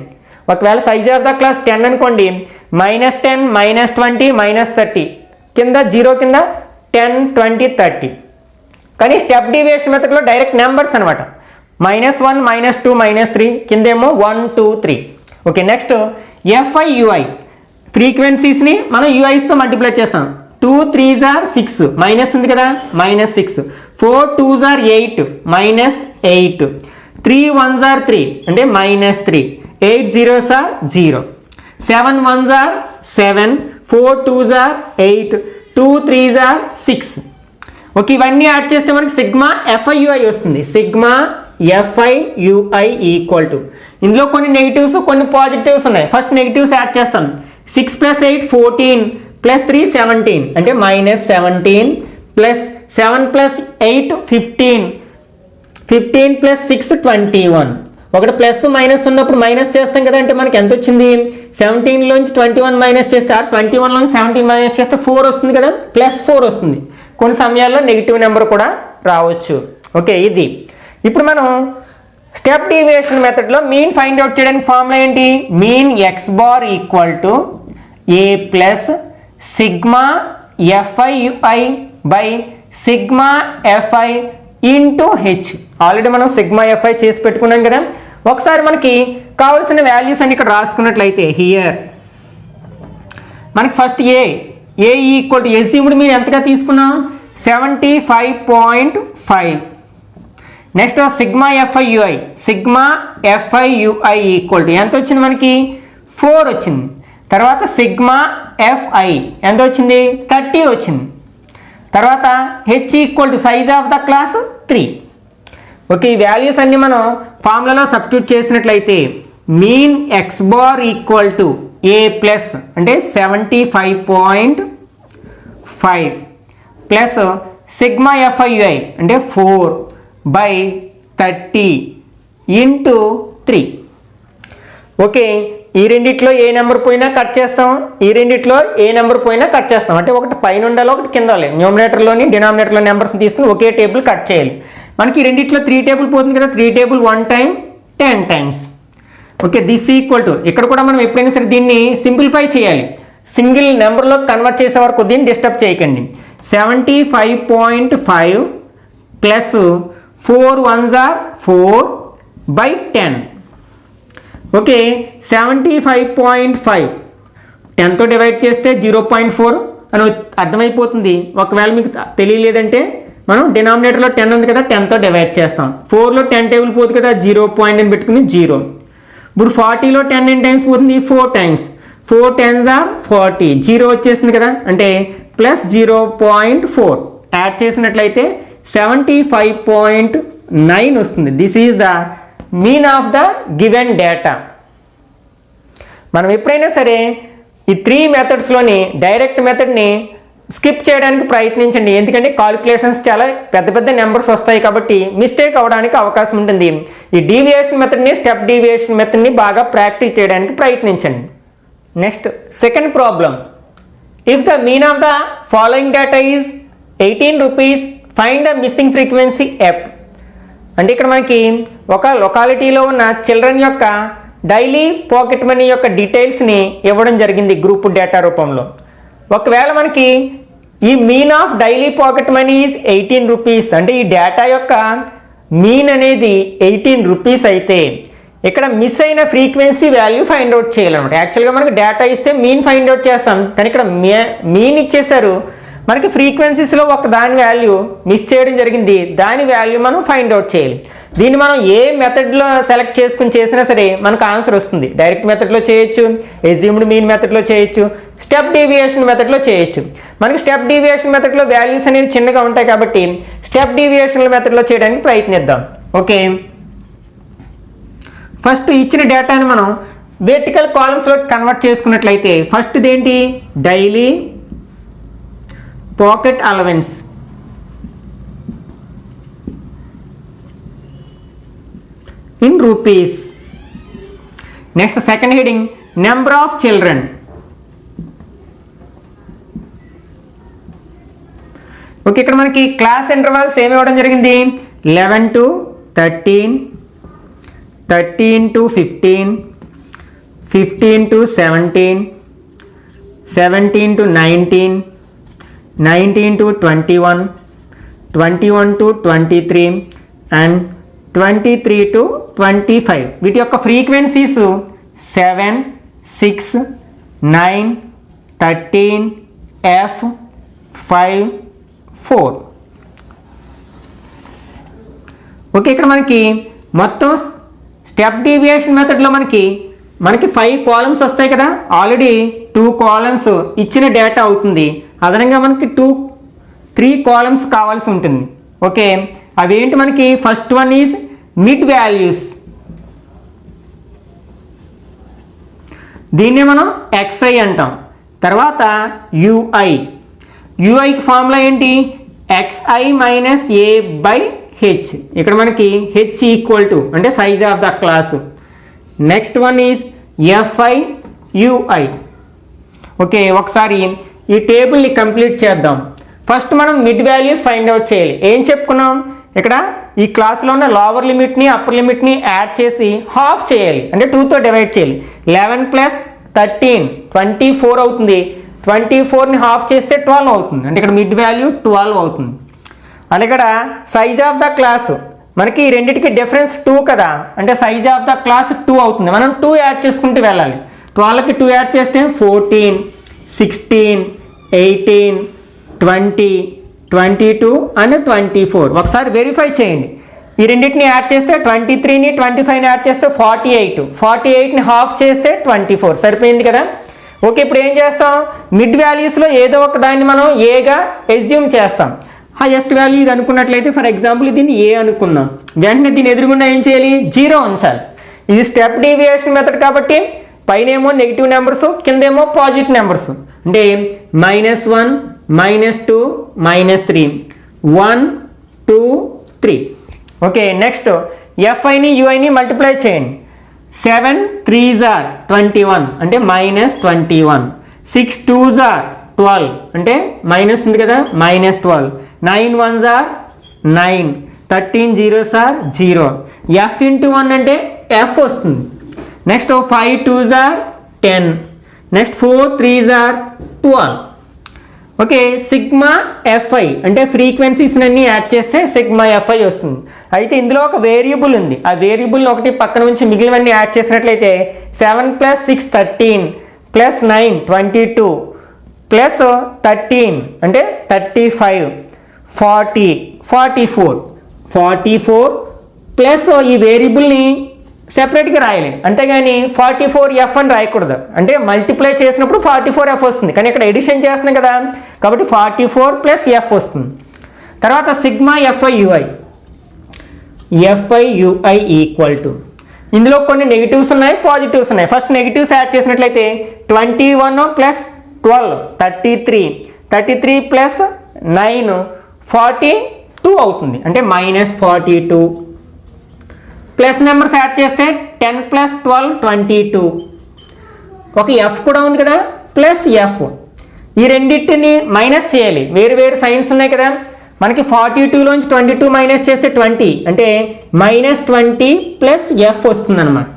ఒకవేళ సైజ్ ఆఫ్ ద క్లాస్ 10 అనుకోండి, -10 -20 -30, కింద 0 కింద 10 20 30. కానీ స్టెప్ డీవియేషన్ మెథడ్లో డైరెక్ట్ నెంబర్స్ అనమాట. -1 -2 -3, కిందేమో 1 2 3. ఓకే, నెక్స్ట్ ఎఫ్ఐ యూఐ ఫ్రీక్వెన్సీస్ని మనం యూఐస్తో మల్టిప్లై చేస్తాం. 2 3s are 6, మైనస్ ఉంది కదా, -6. 4 2s are 8, -8. 3 1s are 3, అంటే -3. 8 0s are 0. 7 1s are 7. 4 2s are 8. 2 3s are 6. Okay, ఇవన్నీ యాడ్ చేస్తే మనకి సిగ్మా ఎఫ్ఐయుఐ వస్తుంది. సిగ్మా ఎఫ్ఐయుఐ ఈక్వల్ టు, ఇందులో కొన్ని నెగిటివ్స్ కొన్ని పాజిటివ్స్ ఉన్నాయి. ఫస్ట్ నెగిటివ్స్ యాడ్ చేస్తాం. 6 + 8 14 + 3 17, అంటే -17, ప్లస్ 7 + 8 15, 15 + 6 21. ఒకటి ప్లస్ మైనస్ ఉన్నప్పుడు మైనస్ చేస్తాం కదా, అంటే మనకి ఎంత వచ్చింది, 17లోంచి 21 మైనస్ చేస్తే, 21లోంచి 17 మైనస్ చేస్తే 4 వస్తుంది కదా, +4 వస్తుంది. కొన్ని సమయాల్లో నెగిటివ్ నెంబర్ కూడా రావచ్చు. ఓకే, ఇది ఇప్పుడు మనం స్టెప్ డీవియేషన్ మెథడ్లో మీన్ ఫైండ్ అవుట్ చేయడానికి ఫార్ములా ఏంటి, mean x⁻ equal to a plus sigma FIUI by sigma FI into H. Already మనం సిగ్మా ఎఫ్ఐ చేసి పెట్టుకున్నాం కదా. ఒకసారి మనకి కావాల్సిన వాల్యూస్ అని ఇక్కడ రాసుకున్నట్లయితే హియర్ మనకి first A equal to assumed మీరు ఎంతగా తీసుకున్నాం, 75.5. Next sigma FIUI equal to ఎంత వచ్చింది మనకి, 4 వచ్చింది. తర్వాత సిగ్మా ఎఫ్ఐ ఎంత వచ్చింది, 30 వచ్చింది. తర్వాత H equal to size of the class 3. Okay, ఈ వాల్యూస్ అన్ని మనం ఫార్ములాలో సబ్స్టిట్యూట్ చేసినట్లయితే mean x⁻ equal to A plus అంటే 75.5 ప్లస్ సిగ్మా ఎఫ్ఐయుఐ అంటే 4/30 ఇంటూ 3. ఓకే, ఈ రెండిట్లో ఏ నెంబర్ పోయినా కట్ చేస్తాం, ఈ రెండిట్లో ఏ నెంబర్ పోయినా కట్ చేస్తాం. అంటే ఒకటి పైన ఉండాలి, ఒకటి కింద ఉండాలి. న్యూమరేటర్లోని డినామినేటర్లో నెంబర్స్ని తీసుకుని ఒకే టేబుల్ కట్ చేయాలి. మనకి ఈ రెండిట్లో 3 టేబుల్ పోతుంది కదా, 3 table 1 time 10 times. Okay, this equal to, ఇక్కడ కూడా మనం ఎప్పుడైనా సరే దీన్ని సింప్లిఫై చేయాలి. సింగిల్ నెంబర్లో కన్వర్ట్ చేసే వరకు దీన్ని డిస్టర్బ్ చేయకండి. 75.5 plus 4 1s are 4 by 10. Okay, 75.5 10తో డివైడ్ చేస్తే 0.4 అని అర్థమైపోతుంది. ఒకవేళ మీకు తెలియలేదంటే మనం డినామినేటర్లో 10 ఉంది కదా, 10తో డివైడ్ చేస్తాం. 4లో 10 టేబుల్ పోతుంది కదా, 0 పాయింట్ అని పెట్టుకుని 0. ఇప్పుడు 40లో 10 ఎన్ని టైమ్స్ పోతుంది? 4 టైమ్స్. 4 10s are 40. 0 వచ్చేసింది కదా, అంటే ప్లస్ 0.4 యాడ్ చేసినట్లయితే 75.9 వస్తుంది. This is the mean of the given data. మనం ఎప్పుడైనా సరే ఈ 3 మెథడ్స్లోని డైరెక్ట్ మెథడ్ని స్కిప్ చేయడానికి ప్రయత్నించండి. ఎందుకంటే కాలిక్యులేషన్స్ చాలా పెద్ద పెద్ద నెంబర్స్ వస్తాయి కాబట్టి మిస్టేక్ అవ్వడానికి అవకాశం ఉంటుంది. ఈ డీవియేషన్ మెథడ్ని, స్టెప్ డీవియేషన్ మెథడ్ని బాగా ప్రాక్టీస్ చేయడానికి ప్రయత్నించండి. Next second problem. If the mean of the following data is 18 rupees, find the missing frequency F. అంటే ఇక్కడ మనకి ఒక లొకాలిటీలో ఉన్న చిల్డ్రన్ యొక్క డైలీ పాకెట్ మనీ యొక్క డీటెయిల్స్ని ఇవ్వడం జరిగింది గ్రూప్ డేటా రూపంలో. ఒకవేళ మనకి ఈ mean of daily pocket money is 18 rupees, అంటే ఈ డేటా యొక్క మీన్ అనేది 18 రూపీస్ అయితే ఇక్కడ మిస్ అయిన ఫ్రీక్వెన్సీ వాల్యూ ఫైండ్ అవుట్ చేయాలన్నమాట. యాక్చువల్గా మనకి డేటా ఇస్తే మీన్ ఫైండ్ అవుట్ చేస్తాం, కానీ ఇక్కడ మీన్ ఇచ్చేసారు, మనకి ఫ్రీక్వెన్సీస్లో ఒక దాని వాల్యూ మిస్ చేయడం జరిగింది, దాని వాల్యూ మనం ఫైండ్ అవుట్ చేయాలి. దీన్ని మనం ఏ మెథడ్లో సెలెక్ట్ చేసుకుని చేసినా సరే మనకు ఆన్సర్ వస్తుంది. డైరెక్ట్ మెథడ్లో చేయొచ్చు, ఎజ్యూమ్డ్ మీన్ మెథడ్లో చేయొచ్చు, స్టెప్ డీవియేషన్ మెథడ్లో చేయొచ్చు. మనకి స్టెప్ డీవియేషన్ మెథడ్లో వాల్యూస్ అనేవి చిన్నగా ఉంటాయి కాబట్టి స్టెప్ డీవియేషన్ మెథడ్లో చేయడానికి ప్రయత్నిద్దాం. ఓకే, ఫస్ట్ ఇచ్చిన డేటాని మనం వెర్టికల్ కాలమ్స్లో కన్వర్ట్ చేసుకున్నట్లయితే ఫస్ట్ ఇదేంటి? Daily pocket allowance in rupees. Next second heading number of children. Okay, ఇక్కడ మనకి క్లాస్ ఇంటర్వల్స్ ఏమి ఇవ్వడం జరిగింది? 11 to 13, 13 to 15, 15 to 17, 17 to 19, 19 to 21, 21 to 23 and 23 to 25. వీటి యొక్క ఫ్రీక్వెన్సీస్ 7, 6, 9, 13, F, 5, 4. ఓకే, ఇక్కడ మనకి మొత్తం స్టెప్ డీవియేషన్ మెథడ్లో మనకి 5 కాలమ్స్ వస్తాయి కదా. ఆల్రెడీ 2 కాలమ్స్ ఇచ్చిన డేటా అవుతుంది, అదనంగా మనకి 3 కాలమ్స్ కావాల్సి ఉంటుంది. ఓకే, అవేంటి మనకి? First one is mid values, దీన్నే మనం XI అంటాం. తర్వాత UI, యూఐకి ఫార్ములా ఏంటి? XI minus A/H. ఇక్కడ మనకి H ఈక్వల్ టు అంటే size of the class. Next one is FI UI. Okay, ఒకసారి ఈ టేబుల్ని కంప్లీట్ చేద్దాం. ఫస్ట్ మనం మిడ్ వాల్యూస్ ఫైండ్ అవుట్ చేయాలి. ఏం చెప్పుకున్నాం? ఇక్కడ ఈ క్లాస్లో ఉన్న లోవర్ లిమిట్ని అప్పర్ లిమిట్ని యాడ్ చేసి హాఫ్ చేయాలి, అంటే 2తో డివైడ్ చేయాలి. 11 + 13 24 అవుతుంది. 24ని హాఫ్ చేస్తే 12 అవుతుంది, అంటే ఇక్కడ మిడ్ వాల్యూ 12 అవుతుంది. అంటే ఇక్కడ సైజ్ ఆఫ్ ద క్లాస్ మనకి ఈ రెండింటికి డిఫరెన్స్ 2 కదా, అంటే సైజ్ ఆఫ్ ద క్లాస్ 2 అవుతుంది. మనం 2 యాడ్ చేసుకుంటూ వెళ్ళాలి. 12కి 2 యాడ్ చేస్తే 14, 16, 18, 20, 22 అండ్ 24. ఒకసారి వెరిఫై చేయండి. ఈ రెండింటిని యాడ్ చేస్తే 23ని 25ని యాడ్ చేస్తే 48, 48ని హాఫ్ చేస్తే 24 సరిపోయింది కదా. ఓకే, ఇప్పుడు ఏం చేస్తాం? మిడ్ వాల్యూస్లో ఏదో ఒక దాన్ని మనం ఏగా ఎజ్యూమ్ చేస్తాం. హైయెస్ట్ వాల్యూ ఇది అనుకున్నట్లయితే ఫర్ ఎగ్జాంపుల్ దీన్ని ఏ అనుకుందాం. వెంటనే దీన్ని ఎదురుగుండా ఏం చేయాలి? 0 ఉంచాలి. ఇది స్టెప్ డీవియేషన్ మెథడ్ కాబట్టి పైనేమో నెగిటివ్ నెంబర్స్, కిందేమో పాజిటివ్ నెంబర్స్. అంటే -1, -2, -3, 1, 2, 3. ఓకే, నెక్స్ట్ FIని UIని మల్టిప్లై చేయండి. 7 3s are 21 అంటే -21. 6 2s are 12 అంటే మైనస్ ఉంది కదా, -12. 9 1s are 9. 13 0s are 0. F into 1 అంటే F వస్తుంది. Next 5 2s are 10. Next 4 3s are 12. Okay, sigma FI అంటే ఫ్రీక్వెన్సీస్ అన్ని యాడ్ చేస్తే సిగ్మా ఎఫ్ఐ వస్తుంది. అయితే ఇందులో ఒక వేరియబుల్ ఉంది, ఆ వేరియబుల్ని ఒకటి పక్కన ఉంచి మిగిలినవన్నీ యాడ్ చేసినట్లయితే 7 + 6 13 + 9 22 + 13 అంటే 35 40 44 ప్లస్ ఈ వేరియబుల్ని సెపరేట్గా రాయాలి, అంతేగాని 44F అని రాయకూడదు. అంటే మల్టిప్లై చేసినప్పుడు 44F వస్తుంది, కానీ ఇక్కడ ఎడిషన్ చేస్తున్నాం కదా కాబట్టి 44 + F వస్తుంది. తర్వాత సిగ్మా ఎఫ్ఐ ఈక్వల్ టు, ఇందులో కొన్ని నెగిటివ్స్ ఉన్నాయి, పాజిటివ్స్ ఉన్నాయి. ఫస్ట్ నెగిటివ్స్ యాడ్ చేసినట్లయితే 21 + 12 33 + 9 42 అవుతుంది, అంటే -42. ప్లస్ నెంబర్స్ యాడ్ చేస్తే 10 + 12 22. ఒక ఎఫ్ కూడా ఉంది కదా, ప్లస్ ఎఫ్. ఈ రెండింటిని మైనస్ చేయాలి, వేరు సైన్స్ ఉన్నాయి కదా. మనకి 42లోంచి 22 మైనస్ చేస్తే 20, అంటే -20 + ఎఫ్ వస్తుంది అనమాట.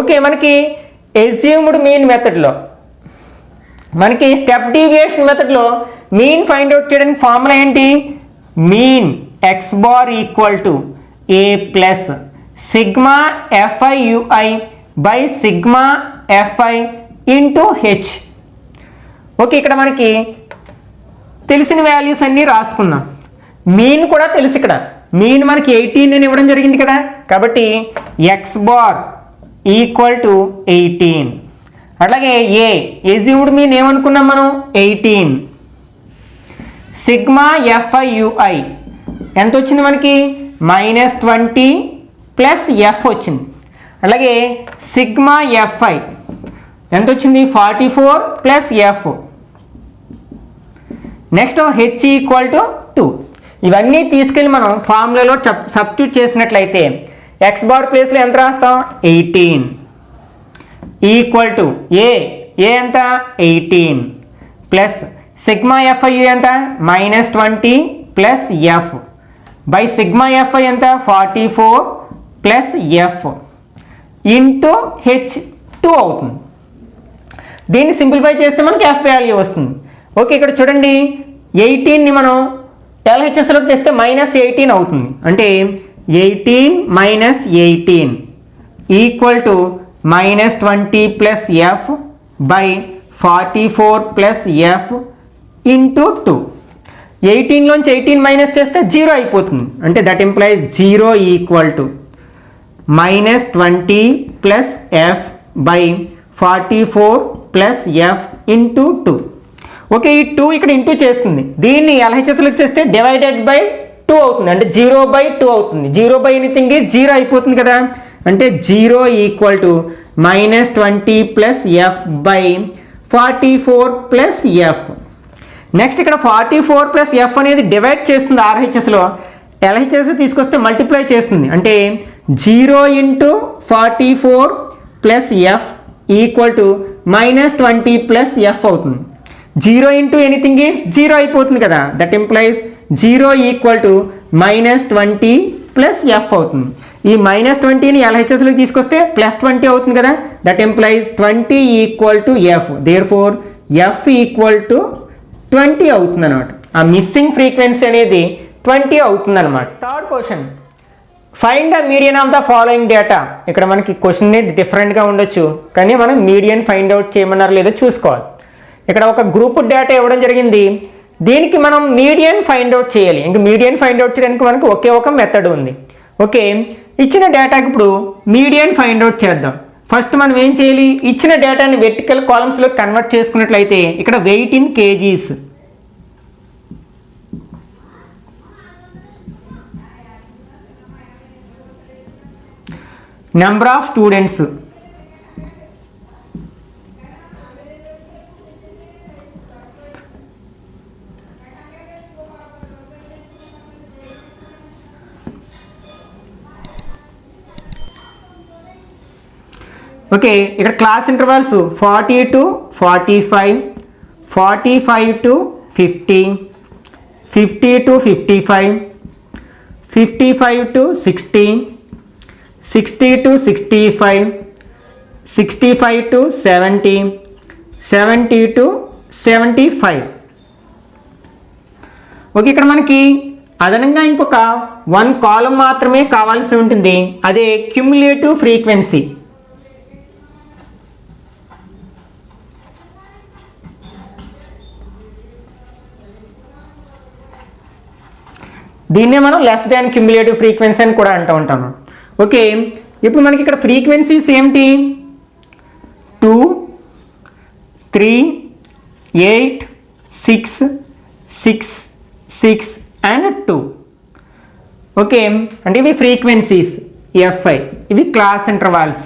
ఓకే, మనకి ఎస్యూమ్డ్ మీన్ మెథడ్లో, మనకి స్టెప్ డీవియేషన్ మెథడ్లో మీన్ ఫైండ్ అవుట్ చేయడానికి ఫార్ములా ఏంటి? Mean x bar equal to a plus sigma FIUI by sigma FI into H. Okay, ఇక్కడ మనకి తెలిసిన వాల్యూస్ అన్నీ రాసుకుందాం. మీన్ కూడా తెలుసు, ఇక్కడ మీన్ మనకి 18 అని ఇవ్వడం జరిగింది కదా, కాబట్టి x బార్ ఈక్వల్ టు 18. అట్లాగే ఎజ్యూమ్డ్ మీన్ ఏమనుకున్నాం మనం? 18. సిగ్మా FIUI ఎంత వచ్చింది మనకి? -20 + F వచ్చింది. అలాగే సిగ్మా FI ఎంత వచ్చింది? 44 + F. Next H equal to 2. ఇవన్నీ తీసుకెళ్ళి మనం ఫార్ములాలో సబ్స్టిట్యూట్ చేసినట్లయితే x బార్ ప్లేస్లో ఎంత రాస్తాం? 18 ఈక్వల్ టు ఏ ఎంత? 18 ప్లస్ సిగ్మా FIU ఎంత? -20 + F బై సిగ్మా FI ఎంత? 44 + F ఇంటూ హెచ్ 2 అవుతుంది. దీన్ని సింప్లిఫై చేస్తే మనకి F వాల్యూ వస్తుంది. ఓకే, ఇక్కడ చూడండి 18ని మనం LHSలోకి తెస్తే -18 అవుతుంది, అంటే 18 - 18 equal to -20 + F by 44 + F into 2. 18లోంచి 18 minus చేస్తే 0 అయిపోతుంది, అంటే that implies 0 equal to -20 + F by 44 + F into 2. Okay, ఈ 2 ఇక్కడ ఇంటూ చేస్తుంది, దీన్ని LHSలోకి చేస్తే డివైడెడ్ బై 2 అవుతుంది, అంటే 0/2 అవుతుంది. 0/ఎనీథింగ్ 0 అయిపోతుంది కదా, అంటే 0 equal to -20 + F by 44 + F. Next ఇక్కడ 44 + F అనేది డివైడ్ చేస్తుంది RHSలో, LHS తీసుకొస్తే మల్టిప్లై చేస్తుంది, అంటే 0 × 44 + F ఈక్వల్ టు -20 + F అవుతుంది. 0 × ఎనీథింగ్ 0 అయిపోతుంది కదా, that implies 0 equal to -20 + F అవుతుంది. ఈ -20ని LHSలోకి తీసుకొస్తే +20 అవుతుంది కదా, that implies 20 equal to F. Therefore F equal to 20 అవుతుంది అనమాట. ఆ మిస్సింగ్ ఫ్రీక్వెన్సీ అనేది 20 అవుతుంది అనమాట. Third question, find the median of the following data. ఇక్కడ మనకి క్వశ్చన్ అనేది డిఫరెంట్గా ఉండొచ్చు, కానీ మనం మీడియన్ ఫైండ్ అవుట్ చేయమన్నారు లేదో చూసుకోవాలి. ఇక్కడ ఒక గ్రూప్ డేటా ఇవ్వడం జరిగింది, దీనికి మనం మీడియన్ ఫైండ్ అవుట్ చేయాలి. ఇంకా మీడియన్ ఫైండ్ అవుట్ చేయడానికి మనకు ఒకే ఒక మెథడ్ ఉంది. ఓకే, ఇచ్చిన డేటాకి ఇప్పుడు మీడియన్ ఫైండ్ అవుట్ చేద్దాం. ఫస్ట్ మనం ఏం చేయాలి? ఇచ్చిన డేటాని వెర్టికల్ కాలమ్స్లో కన్వర్ట్ చేసుకున్నట్లయితే ఇక్కడ weight in KGs, number of students, okay, ఇక్కడ class intervals 40 to 45, 45 to 50, 50 to 55, 55 to 60, 60 to 65, 65 to 70, 70 to 75. Okay, ఇక్కడ మనకి అదనంగా ఇంకొక 1 కాలం మాత్రమే కావాల్సి ఉంటుంది, అదే క్యుములేటివ్ ఫ్రీక్వెన్సీ. దీన్నే మనం లెస్ దాన్ క్యుములేటివ్ ఫ్రీక్వెన్సీ అని కూడా అంటూ ఉంటాము. ఓకే, ఇప్పుడు మనకి ఇక్కడ ఫ్రీక్వెన్సీస్ ఏమిటి? 2, 3, 8, 6, 6, 6 అండ్ 2. ఓకే, అంటే ఇవి ఫ్రీక్వెన్సీస్ Fi, ఇవి క్లాస్ ఇంటర్వాల్స్.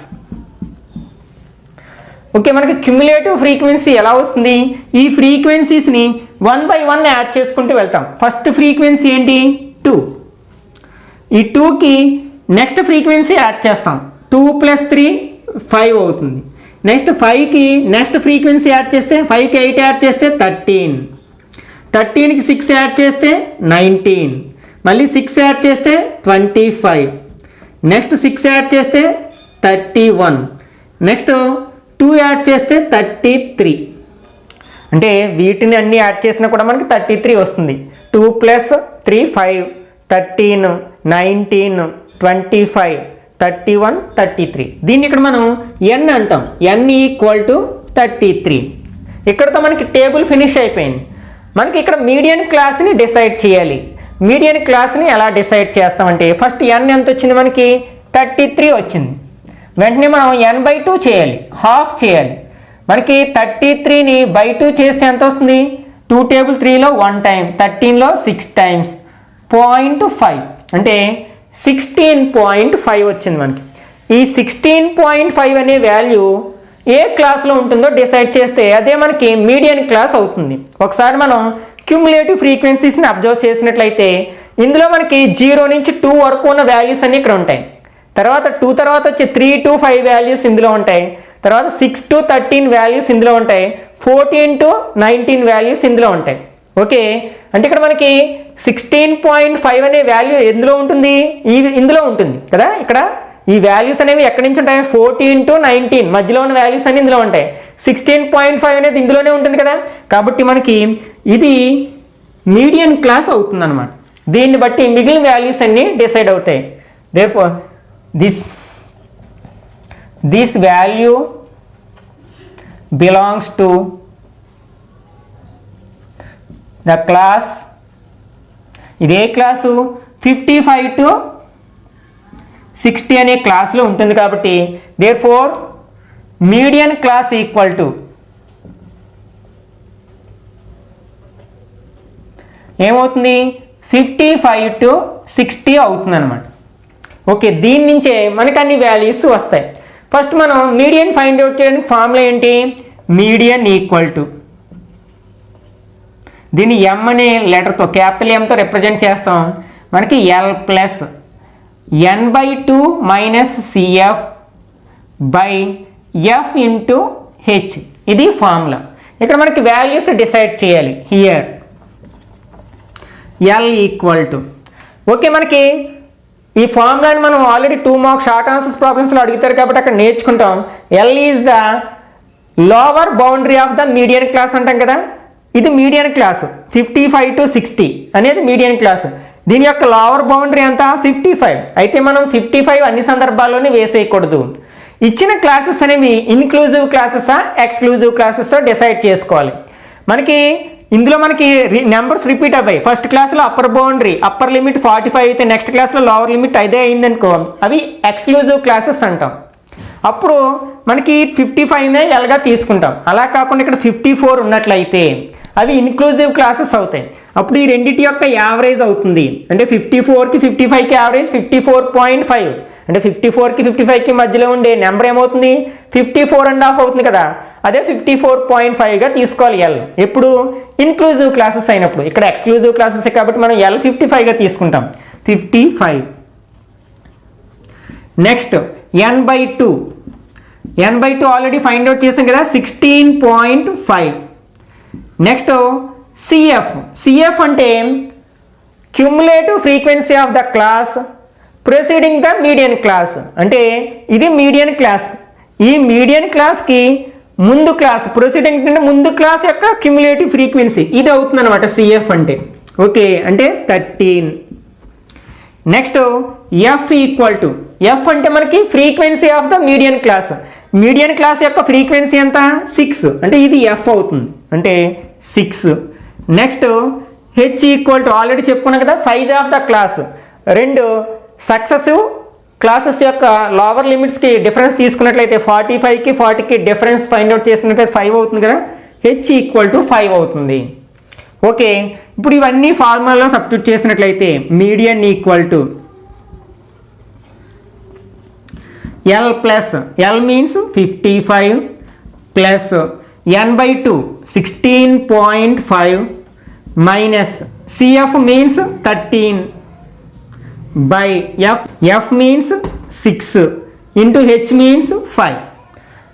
ఓకే, మనకి క్యుములేటివ్ ఫ్రీక్వెన్సీ ఎలా వస్తుంది? ఈ ఫ్రీక్వెన్సీస్ని 1 by 1 యాడ్ చేసుకుంటూ వెళ్తాం. ఫస్ట్ ఫ్రీక్వెన్సీ ఏంటి? 2. ఈ 2కి నెక్స్ట్ ఫ్రీక్వెన్సీ యాడ్ చేస్తాం. 2 + 3 5 అవుతుంది. నెక్స్ట్ 5కి నెక్స్ట్ ఫ్రీక్వెన్సీ యాడ్ చేస్తే 5కి 8 యాడ్ చేస్తే 13. 13కి 6 యాడ్ చేస్తే 19. మళ్ళీ 6 యాడ్ చేస్తే 25. నెక్స్ట్ 6 యాడ్ చేస్తే 31. నెక్స్ట్ 2 యాడ్ చేస్తే 33. అంటే వీటిని అన్ని యాడ్ చేసినా కూడా మనకి 33 వస్తుంది. 2 + 3 5, 13, 19, 25, 31, 33. దీన్ని ఇక్కడ మనం n అంటాం. n = 33. ఇక్కడతో మనకి టేబుల్ ఫినిష్ అయిపోయింది. మనకి ఇక్కడ మీడియన్ క్లాస్ని డిసైడ్ చేయాలి. మీడియన్ క్లాస్ని ఎలా డిసైడ్ చేస్తామంటే ఫస్ట్ n ఎంత వచ్చింది? మనకి 33 వచ్చింది. వెంటనే మనం n/2 చేయాలి, హాఫ్ చేయాలి. మనకి 33ని by 2 చేస్తే ఎంత వస్తుంది? 2 టేబుల్ 3లో 1 టైం, 13లో 6 టైమ్స్, 0.5 అంటే 16.5 వచ్చింది మనకి. ఈ 16.5 అనే వాల్యూ ఏ క్లాస్లో ఉంటుందో డిసైడ్ చేస్తే అదే మనకి మీడియన్ క్లాస్ అవుతుంది. ఒకసారి మనం క్యుములేటివ్ ఫ్రీక్వెన్సీస్ని అబ్జర్వ్ చేసినట్లయితే ఇందులో మనకి 0 నుంచి 2 వరకు ఉన్న వాల్యూస్ అన్నీ ఇక్కడ ఉంటాయి. తర్వాత 2 తర్వాత వచ్చి 3 to 5 వాల్యూస్ ఇందులో ఉంటాయి. తర్వాత 6 to 13 వాల్యూస్ ఇందులో ఉంటాయి. 14 to 19 వాల్యూస్ ఇందులో ఉంటాయి. ఓకే, అంటే ఇక్కడ మనకి 16.5 అనే వాల్యూ ఎందులో ఉంటుంది? ఇందులో ఉంటుంది కదా. ఇక్కడ ఈ వాల్యూస్ అనేవి ఎక్కడి నుంచి ఉంటాయి? 14 to 19 మధ్యలో ఉన్న వాల్యూస్ అన్ని ఇందులో ఉంటాయి. 16.5 అనేది ఇందులోనే ఉంటుంది కదా. కాబట్టి మనకి ఇది మీడియన్ క్లాస్ అవుతుంది అనమాట. దీన్ని బట్టి మిగిలిన వాల్యూస్ అన్ని డిసైడ్ అవుతాయి. Therefore this value belongs to the class. ఇదే క్లాసు 55 to 60 అనే క్లాస్లో ఉంటుంది. కాబట్టి therefore median class equal to ఏమవుతుంది? 55 to 60 అవుతుంది అనమాట. ఓకే, దీని నుంచే మనకి అన్ని వాల్యూస్ వస్తాయి. ఫస్ట్ మనం మీడియన్ ఫైండ్ అవుట్ చేయడానికి ఫార్ములా ఏంటి? మీడియన్ ఈక్వల్ టు, దీన్ని m అనే లెటర్తో క్యాపిటల్ Mతో రిప్రజెంట్ చేస్తాం. మనకి L + n/2 - CF/f × h. ఇది ఫార్ములా. ఇక్కడ మనకి వాల్యూస్ డిసైడ్ చేయాలి. హియర్ L = ఓకే, మనకి ఈ ఫార్ములాని మనం ఆల్రెడీ 2 మార్క్స్ షార్ట్ ఆన్సర్స్ ప్రాబ్లమ్స్లో అడుగుతారు కాబట్టి అక్కడ నేర్చుకుంటాం. L is the lower boundary of the median class అంటాం కదా. ఇది మీడియన్ క్లాస్. 55 to 60 అనేది మీడియన్ క్లాస్. దీని యొక్క లోవర్ బౌండరీ ఎంత? 55. అయితే మనం 55 అన్ని సందర్భాల్లోనే వేసేయకూడదు. ఇచ్చిన క్లాసెస్ అనేవి ఇన్క్లూజివ్ క్లాసెసా ఎక్స్క్లూజివ్ క్లాసెసా డిసైడ్ చేసుకోవాలి. మనకి ఇందులో మనకి నెంబర్స్ రిపీట్ అవ్వాయి. ఫస్ట్ క్లాస్లో అప్పర్ బౌండరీ అప్పర్ లిమిట్ 45 అయితే నెక్స్ట్ క్లాస్లో లోవర్ లిమిట్ అదే అయిందనుకో, అవి ఎక్స్క్లూజివ్ క్లాసెస్ అంటాం. అప్పుడు మనకి 55నే ఎల్గా తీసుకుంటాం. అలా కాకుండా ఇక్కడ 54 ఉన్నట్లయితే అవి ఇన్క్లూజివ్ క్లాసెస్ అవుతాయి. అప్పుడు ఈ రెండింటి యొక్క యావరేజ్ అవుతుంది. అంటే 54కి 55కి యావరేజ్ 54.5. అంటే 54కి 55కి మధ్యలో ఉండే నెంబర్ ఏమవుతుంది? 54.5 అవుతుంది కదా. అదే 54.5గా తీసుకోవాలి L. ఎప్పుడు? ఇన్క్లూజివ్ క్లాసెస్ అయినప్పుడు. ఇక్కడ ఎక్స్క్లూజివ్ క్లాసెస్ కాబట్టి మనం L 55గా తీసుకుంటాం. 55. Next n/2. n/2 already find out చేసాం కదా, 16.5. నెక్స్ట్ CF అంటే cumulative frequency of the class preceding the median class. అంటే ఇది మీడియన్ క్లాస్. ఈ మీడియన్ క్లాస్కి ముందు క్లాస్, ప్రొసీడింగ్ అంటే ముందు క్లాస్ యొక్క క్యుములేటివ్ ఫ్రీక్వెన్సీ ఇది అవుతుంది అనమాట CF అంటే. ఓకే, అంటే 13. Next F equal to, F అంటే మనకి frequency of the median class. Median class యొక్క ఫ్రీక్వెన్సీ ఎంత? 6, అంటే ఇది ఎఫ్ అవుతుంది, అంటే 6. Next H equal to, already చెప్పుకున్నాం కదా, సైజ్ ఆఫ్ ద క్లాస్. రెండు సక్సెసివ్ క్లాసెస్ యొక్క లోవర్ లిమిట్స్కి డిఫరెన్స్ తీసుకున్నట్లయితే 45కి 40కి డిఫరెన్స్ ఫైండ్ అవుట్ చేసినట్లయితే 5 అవుతుంది కదా, హెచ్ ఈక్వల్ టు 5 అవుతుంది. ఓకే, ఇప్పుడు ఇవన్నీ ఫార్ములాలో సబ్స్టిట్యూట్ చేసినట్లయితే median equal to L plus, L means 55 plus n/2 16.5 minus CF means 13 by F means 6 into H means 5.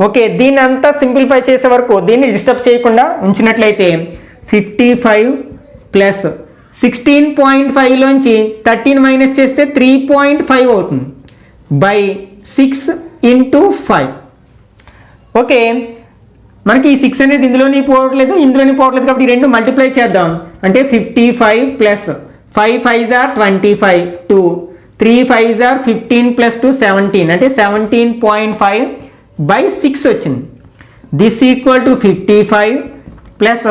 Okay, దీన్ని అంతా సింప్లిఫై చేసే వరకు దీన్ని డిస్టర్బ్ చేయకుండా ఉంచినట్లయితే 55 ప్లస్ 16.5లోంచి 13 మైనస్ చేస్తే 3.5 అవుతుంది బై 6 ఇంటూ 5. ఓకే, మనకి ఈ 6 అనేది ఇందులోని పోవట్లేదు, ఇందులోని పోవట్లేదు, కాబట్టి ఈ రెండు మల్టిప్లై చేద్దాం. అంటే 55 plus 5 5s are 25, 2 3 5s are 15 plus 2 17, అంటే 17.5 బై 6 వచ్చింది. దిస్ ఈక్వల్ టు 55 ప్లస్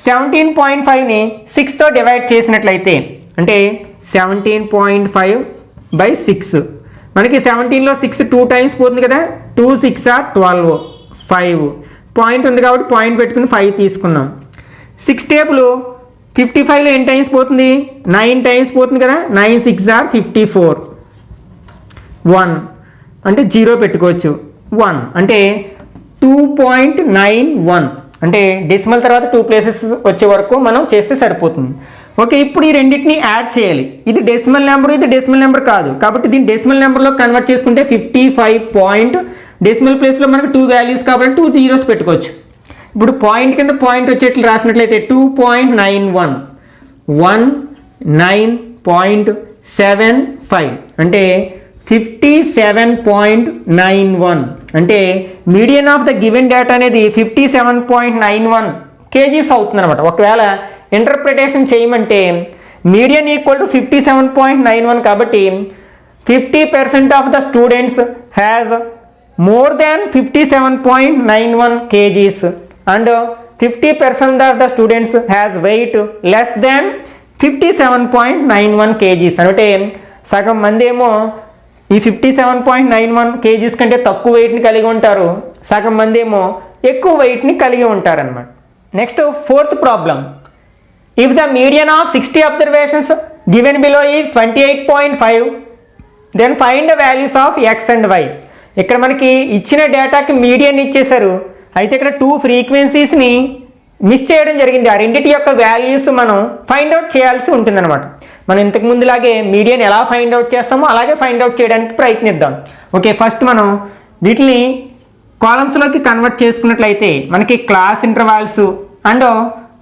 17.5ని 6తో డివైడ్ చేసినట్లయితే అంటే 17.5 బై 6. మనకి 17లో 6 2 టైమ్స్ పోతుంది కదా, 2 6 are 12, 5 పాయింట్ ఉంది కాబట్టి పాయింట్ పెట్టుకుని 5 తీసుకున్నాం. 6 టేబుల్ 55లో ఎన్ని టైమ్స్ పోతుంది? 9 టైమ్స్ పోతుంది కదా, 9 6 are 54, 1 అంటే 0 పెట్టుకోవచ్చు, 1 అంటే 2.91, అంటే డెసిమల్ తర్వాత 2 ప్లేసెస్ వచ్చే వరకు మనం చేస్తే సరిపోతుంది. ఓకే, ఇప్పుడు ఈ రెండింటిని యాడ్ చేయాలి. ఇది డెసిమల్ నెంబర్, ఇది డెసిమల్ నెంబర్ కాదు, కాబట్టి దీన్ని డెసిమల్ నెంబర్లో కన్వర్ట్ చేసుకుంటే 55 పాయింట్, డెసిమల్ ప్లేస్లో మనకు 2 వాల్యూస్ కాబట్టి 2 జీరోస్ పెట్టుకోవచ్చు. ఇప్పుడు పాయింట్ కింద పాయింట్ వచ్చేట్లు రాసినట్లయితే 2.91 19.75 అంటే 57.91, అంటే median of the given data అనేది 57.91 kgs అవుతుంది అనమాట. ఒకవేళ ఇంటర్ప్రిటేషన్ చేయమంటే మీడియన్ ఈక్వల్ టు 57.91 కాబట్టి 50% of the students has more than 57.91 kgs and 50% of the students has weight less than 57.91 kgs. అంటే సగం మంది ఏమో ఈ 57.91 kgs కంటే తక్కువ వెయిట్ని కలిగి ఉంటారు, సగం మంది ఏమో ఎక్కువ వెయిట్ని కలిగి ఉంటారన్నమాట. Next 4th problem, if the median of 60 observations given below is 28.5 then find the values of X and Y. ఇక్కడ మనకి ఇచ్చిన డేటాకి మీడియన్ ఇచ్చేశారు, అయితే ఇక్కడ 2 ఫ్రీక్వెన్సీస్ని మిస్ చేయడం జరిగింది. ఆ రెండింటి యొక్క వాల్యూస్ మనం ఫైండ్ అవుట్ చేయాల్సి ఉంటుందన్నమాట. మనం ఇంతకు ముందులాగే మీడియన్ ఎలా ఫైండ్ అవుట్ చేస్తామో అలాగే ఫైండ్ అవుట్ చేయడానికి ప్రయత్నిద్దాం. ఓకే, ఫస్ట్ మనం వీటిని కాలమ్స్లోకి కన్వర్ట్ చేసుకున్నట్లయితే మనకి క్లాస్ ఇంటర్వాల్స్ అండ్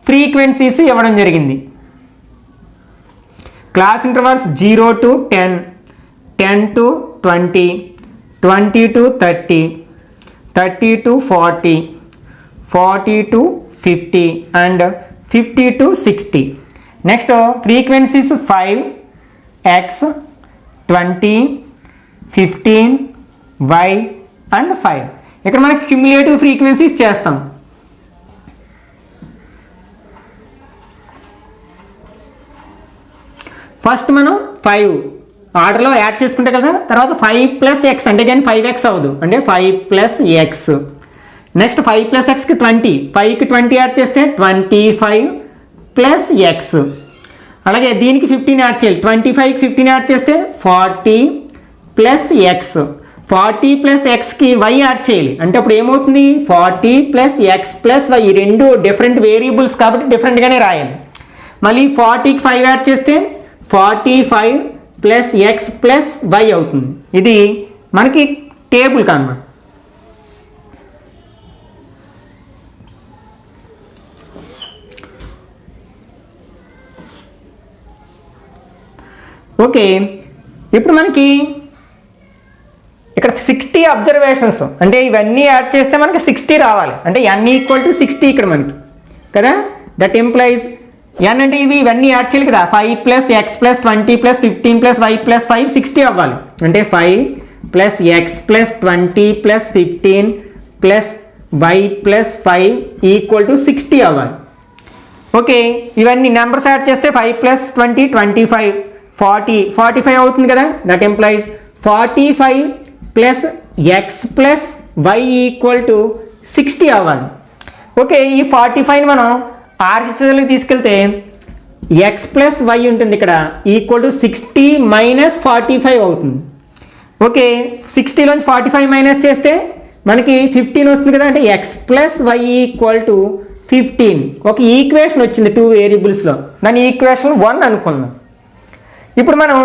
ఫ్రీక్వెన్సీస్ ఇవ్వడం జరిగింది. Class intervals 0 to 10, 10 to 20, 20 to 30, 30 to 40, 40 to 50 and 50 to 60. Next frequencies 5, x, 20, 15, y and 5. ఇక్కడ మనకి క్యుములేటివ్ ఫ్రీక్వెన్సీస్ చేస్తాం. ఫస్ట్ మనం 5 ఆర్డర్లో యాడ్ చేసుకుంటే కదా, తర్వాత 5 + x అంటే కానీ 5x అవ్వదు, అంటే 5 + x. నెక్స్ట్ 5 + xకి 20, 5కి 20 యాడ్ చేస్తే 25 + x. అలాగే దీనికి 15 యాడ్ చేయాలి, 25కి 15 యాడ్ చేస్తే 40 + x. 40 + xకి y యాడ్ చేయాలి, అంటే అప్పుడు ఏమవుతుంది 40 + x + y. ఈ రెండు డిఫరెంట్ వేరియబుల్స్ కాబట్టి డిఫరెంట్గానే రాయాలి. మళ్ళీ 40కి 5 యాడ్ చేస్తే 45 + x + y అవుతుంది. ఇది మనకి టేబుల్ కనమాట. ఓకే, ఇప్పుడు మనకి ఇక్కడ 60 అబ్జర్వేషన్స్, అంటే ఇవన్నీ యాడ్ చేస్తే మనకి 60 రావాలి, అంటే n = 60 ఇక్కడ మనకి కదా. దట్ ఇంప్లైజ్ n అంటే ఇవన్నీ యాడ్ చేయాలి కదా, 5 plus X plus 20 plus 15 plus Y plus 5 60 అవ్వాలి. అంటే 5 plus X plus 20 plus 15 plus Y plus 5 equal to 60 అవ్వాలి. ఓకే, ఇవన్నీ నెంబర్స్ యాడ్ చేస్తే 5 ప్లస్ 20 25 45 అవుతుంది కదా. That employees 45 plus X plus Y equal to 60 అవ్వాలి. ఓకే, ఈ 45 మనం ఆర్హెచ్ఎస్లోకి తీసుకెళ్తే ఎక్స్ ప్లస్ వై ఉంటుంది ఇక్కడ, ఈక్వల్ టు 60 మైనస్ 45 అవుతుంది. ఓకే, 60లోంచి 45 మైనస్ చేస్తే మనకి 15 వస్తుంది కదా. అంటే X plus Y equal to 15. ఒక ఈక్వేషన్ వచ్చింది 2 వేరియబుల్స్లో, దాని ఈక్వేషన్ 1 అనుకున్నాం. ఇప్పుడు మనం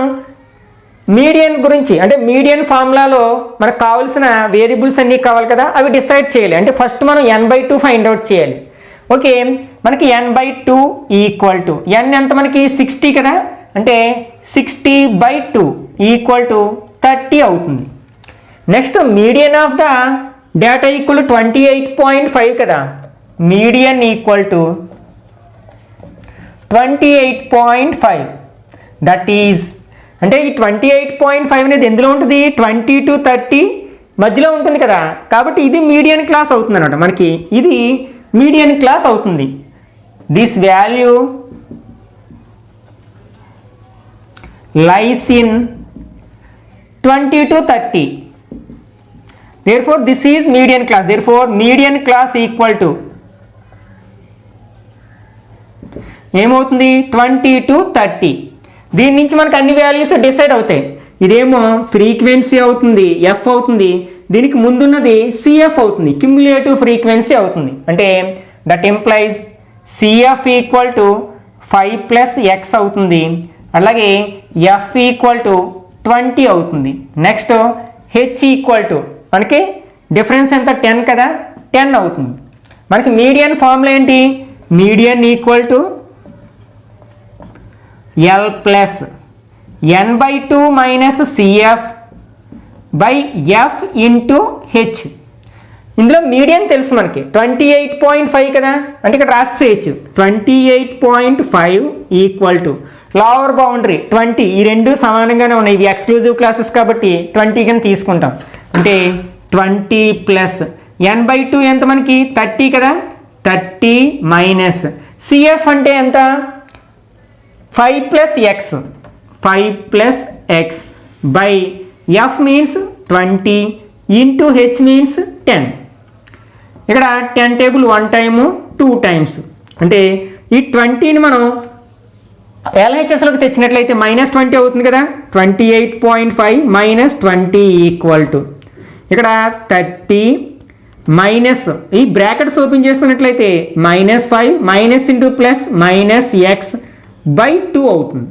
మీడియన్ గురించి, అంటే మీడియన్ ఫార్ములాలో మనకు కావాల్సిన వేరియబుల్స్ అన్నీ కావాలి కదా, అవి డిసైడ్ చేయాలి. అంటే ఫస్ట్ మనం n/2 ఫైండ్ అవుట్ చేయాలి. ఓకే, మనకి n/2 ఈక్వల్ టు n ఎంత మనకి 60 కదా, అంటే 60/2 ఈక్వల్ టు 30 అవుతుంది. Next median of the data equal to 28.5 కదా, median equal to 28.5. That is అంటే ఈ 28.5 అనేది ఎందులో ఉంటుంది, 20 to 30 మధ్యలో ఉంటుంది కదా. కాబట్టి ఇది మీడియన్ క్లాస్ అవుతుంది అనమాట, మనకి ఇది మీడియన్ క్లాస్ అవుతుంది. This value lies in 20 to 30. therefore this is median class. therefore median class equal to ఏమవుతుంది 20 to 30. దీని నుంచి మనకు అన్ని వాల్యూస్ డిసైడ్ అవుతాయి. ఇదేమో ఫ్రీక్వెన్సీ అవుతుంది, ఎఫ్ అవుతుంది. దీనికి ముందున్నది సిఎఫ్ అవుతుంది, క్యుములేటివ్ ఫ్రీక్వెన్సీ అవుతుంది. అంటే that implies CF equal to 5 plus X అవుతుంది. అలాగే ఎఫ్ ఈక్వల్ టు 20 అవుతుంది. నెక్స్ట్ హెచ్ ఈక్వల్ టు మనకి డిఫరెన్స్ ఎంత 10 కదా, 10 అవుతుంది. మనకి మీడియన్ ఫార్ములా ఏంటి, median equal to L plus n/2 minus CF by F into H. ఇందులో మీడియన్ తెలుసు మనకి 28.5 కదా, అంటే ఇక్కడ రాసేయచ్చు 28.5 ఈక్వల్ టు లోవర్ బౌండరీ 20. ఈ రెండు సమానంగానే ఉన్నాయి, ఇవి ఎక్స్క్లూజివ్ క్లాసెస్ కాబట్టి 20 కింద తీసుకుంటాం. అంటే 20 ప్లస్ n/2 ఎంత మనకి 30 కదా, 30 మైనస్ సిఎఫ్ అంటే ఎంత 5 plus X, 5 plus X by F means 20 into H means 10. ఇక్కడ 10 టేబుల్ 1 టైము 2 టైమ్స్. అంటే ఈ 20ని మనం ఎల్హెచ్ఎస్లోకి తెచ్చినట్లయితే -20 అవుతుంది కదా. 28.5 మైనస్ 20 ఈక్వల్ టు ఇక్కడ 30 మైనస్ ఈ బ్రాకెట్స్ ఓపెన్ చేసుకున్నట్లయితే -5 minus into plus minus X by 2 అవుతుంది.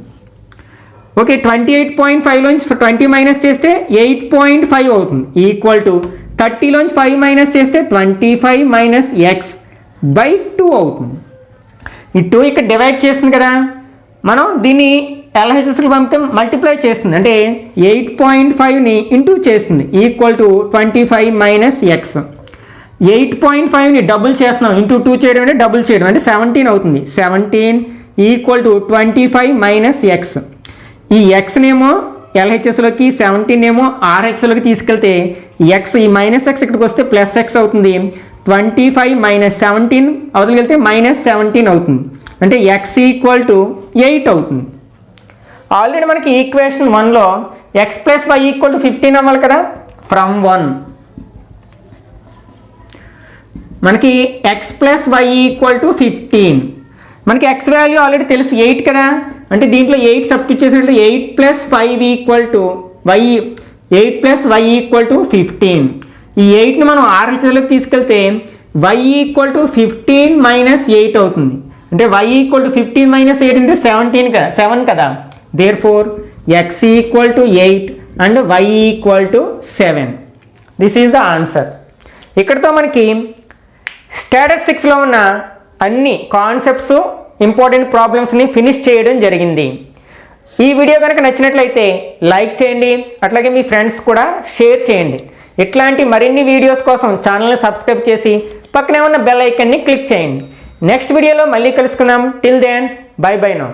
ఓకే, 28.5లోంచి 20 మైనస్ చేస్తే 8.5 అవుతుంది ఈక్వల్ టు 30లోంచి 5 మైనస్ చేస్తే 25 మైనస్ ఎక్స్ బై 2 అవుతుంది. ఈ 2 ఇక్కడ డివైడ్ చేస్తుంది కదా, మనం దీన్ని ఎల్హెచ్ఎస్కి పంపితే మల్టిప్లై చేస్తుంది. అంటే 8.5ని ఇంటూ చేస్తుంది ఈక్వల్ టు 25 మైనస్ ఎక్స్. 8.5ని డబుల్ చేస్తున్నాం, ఇంటూ 2 చేయడం అంటే డబుల్ చేయడం, అంటే 17 అవుతుంది. 17 ఈక్వల్ టు 25 మైనస్ ఎక్స్. ఈ ఎక్స్నేమో ఎల్హెచ్ఎస్లోకి 17 ఏమో ఆర్హెచ్లోకి తీసుకెళ్తే ఎక్స్, ఈ మైనస్ ఎక్స్ ఇక్కడికి వస్తే ప్లస్ ఎక్స్ అవుతుంది. 25 మైనస్ 17 అవతలకి వెళ్తే -17 అవుతుంది. అంటే ఎక్స్ ఈక్వల్ టు 8 అవుతుంది. ఆల్రెడీ మనకి ఈక్వేషన్ 1లో X plus Y equal to 15 అవ్వాలి కదా. ఫ్రమ్ 1 మనకి X plus Y equal to 15. మనకి ఎక్స్ వాల్యూ ఆల్రెడీ తెలుసు 8 కదా, అంటే దీంట్లో 8 సబ్స్టిట్యూట్ చేసినట్టు 8 plus 5 equal to Y, 8 plus Y equal to 15. ఈ 8ని మనం ఆర్హెచ్లోకి తీసుకెళ్తే వై ఈక్వల్ టు 15 మైనస్ 8 అవుతుంది. అంటే వై ఈక్వల్ టు 15 మైనస్ 8 అంటే 17 కదా, 7 కదా. Therefore X equal to 8 and Y equal to 7. This is the answer. ఇక్కడతో మనకి స్టాటిస్టిక్స్లో ఉన్న అన్ని కాన్సెప్ట్స్, ఇంపార్టెంట్ ప్రాబ్లమ్స్ని ఫినిష్ చేయడం జరిగింది. ఈ వీడియో కనుక నచ్చినట్లయితే లైక్ చేయండి, అట్లాగే మీ ఫ్రెండ్స్ కూడా షేర్ చేయండి. ఇట్లాంటి మరిన్ని వీడియోస్ కోసం ఛానల్ని సబ్స్క్రైబ్ చేసి పక్కనే ఉన్న బెల్ ఐకన్ని క్లిక్ చేయండి. నెక్స్ట్ వీడియోలో మళ్ళీ కలుసుకుందాం. Till then bye bye now.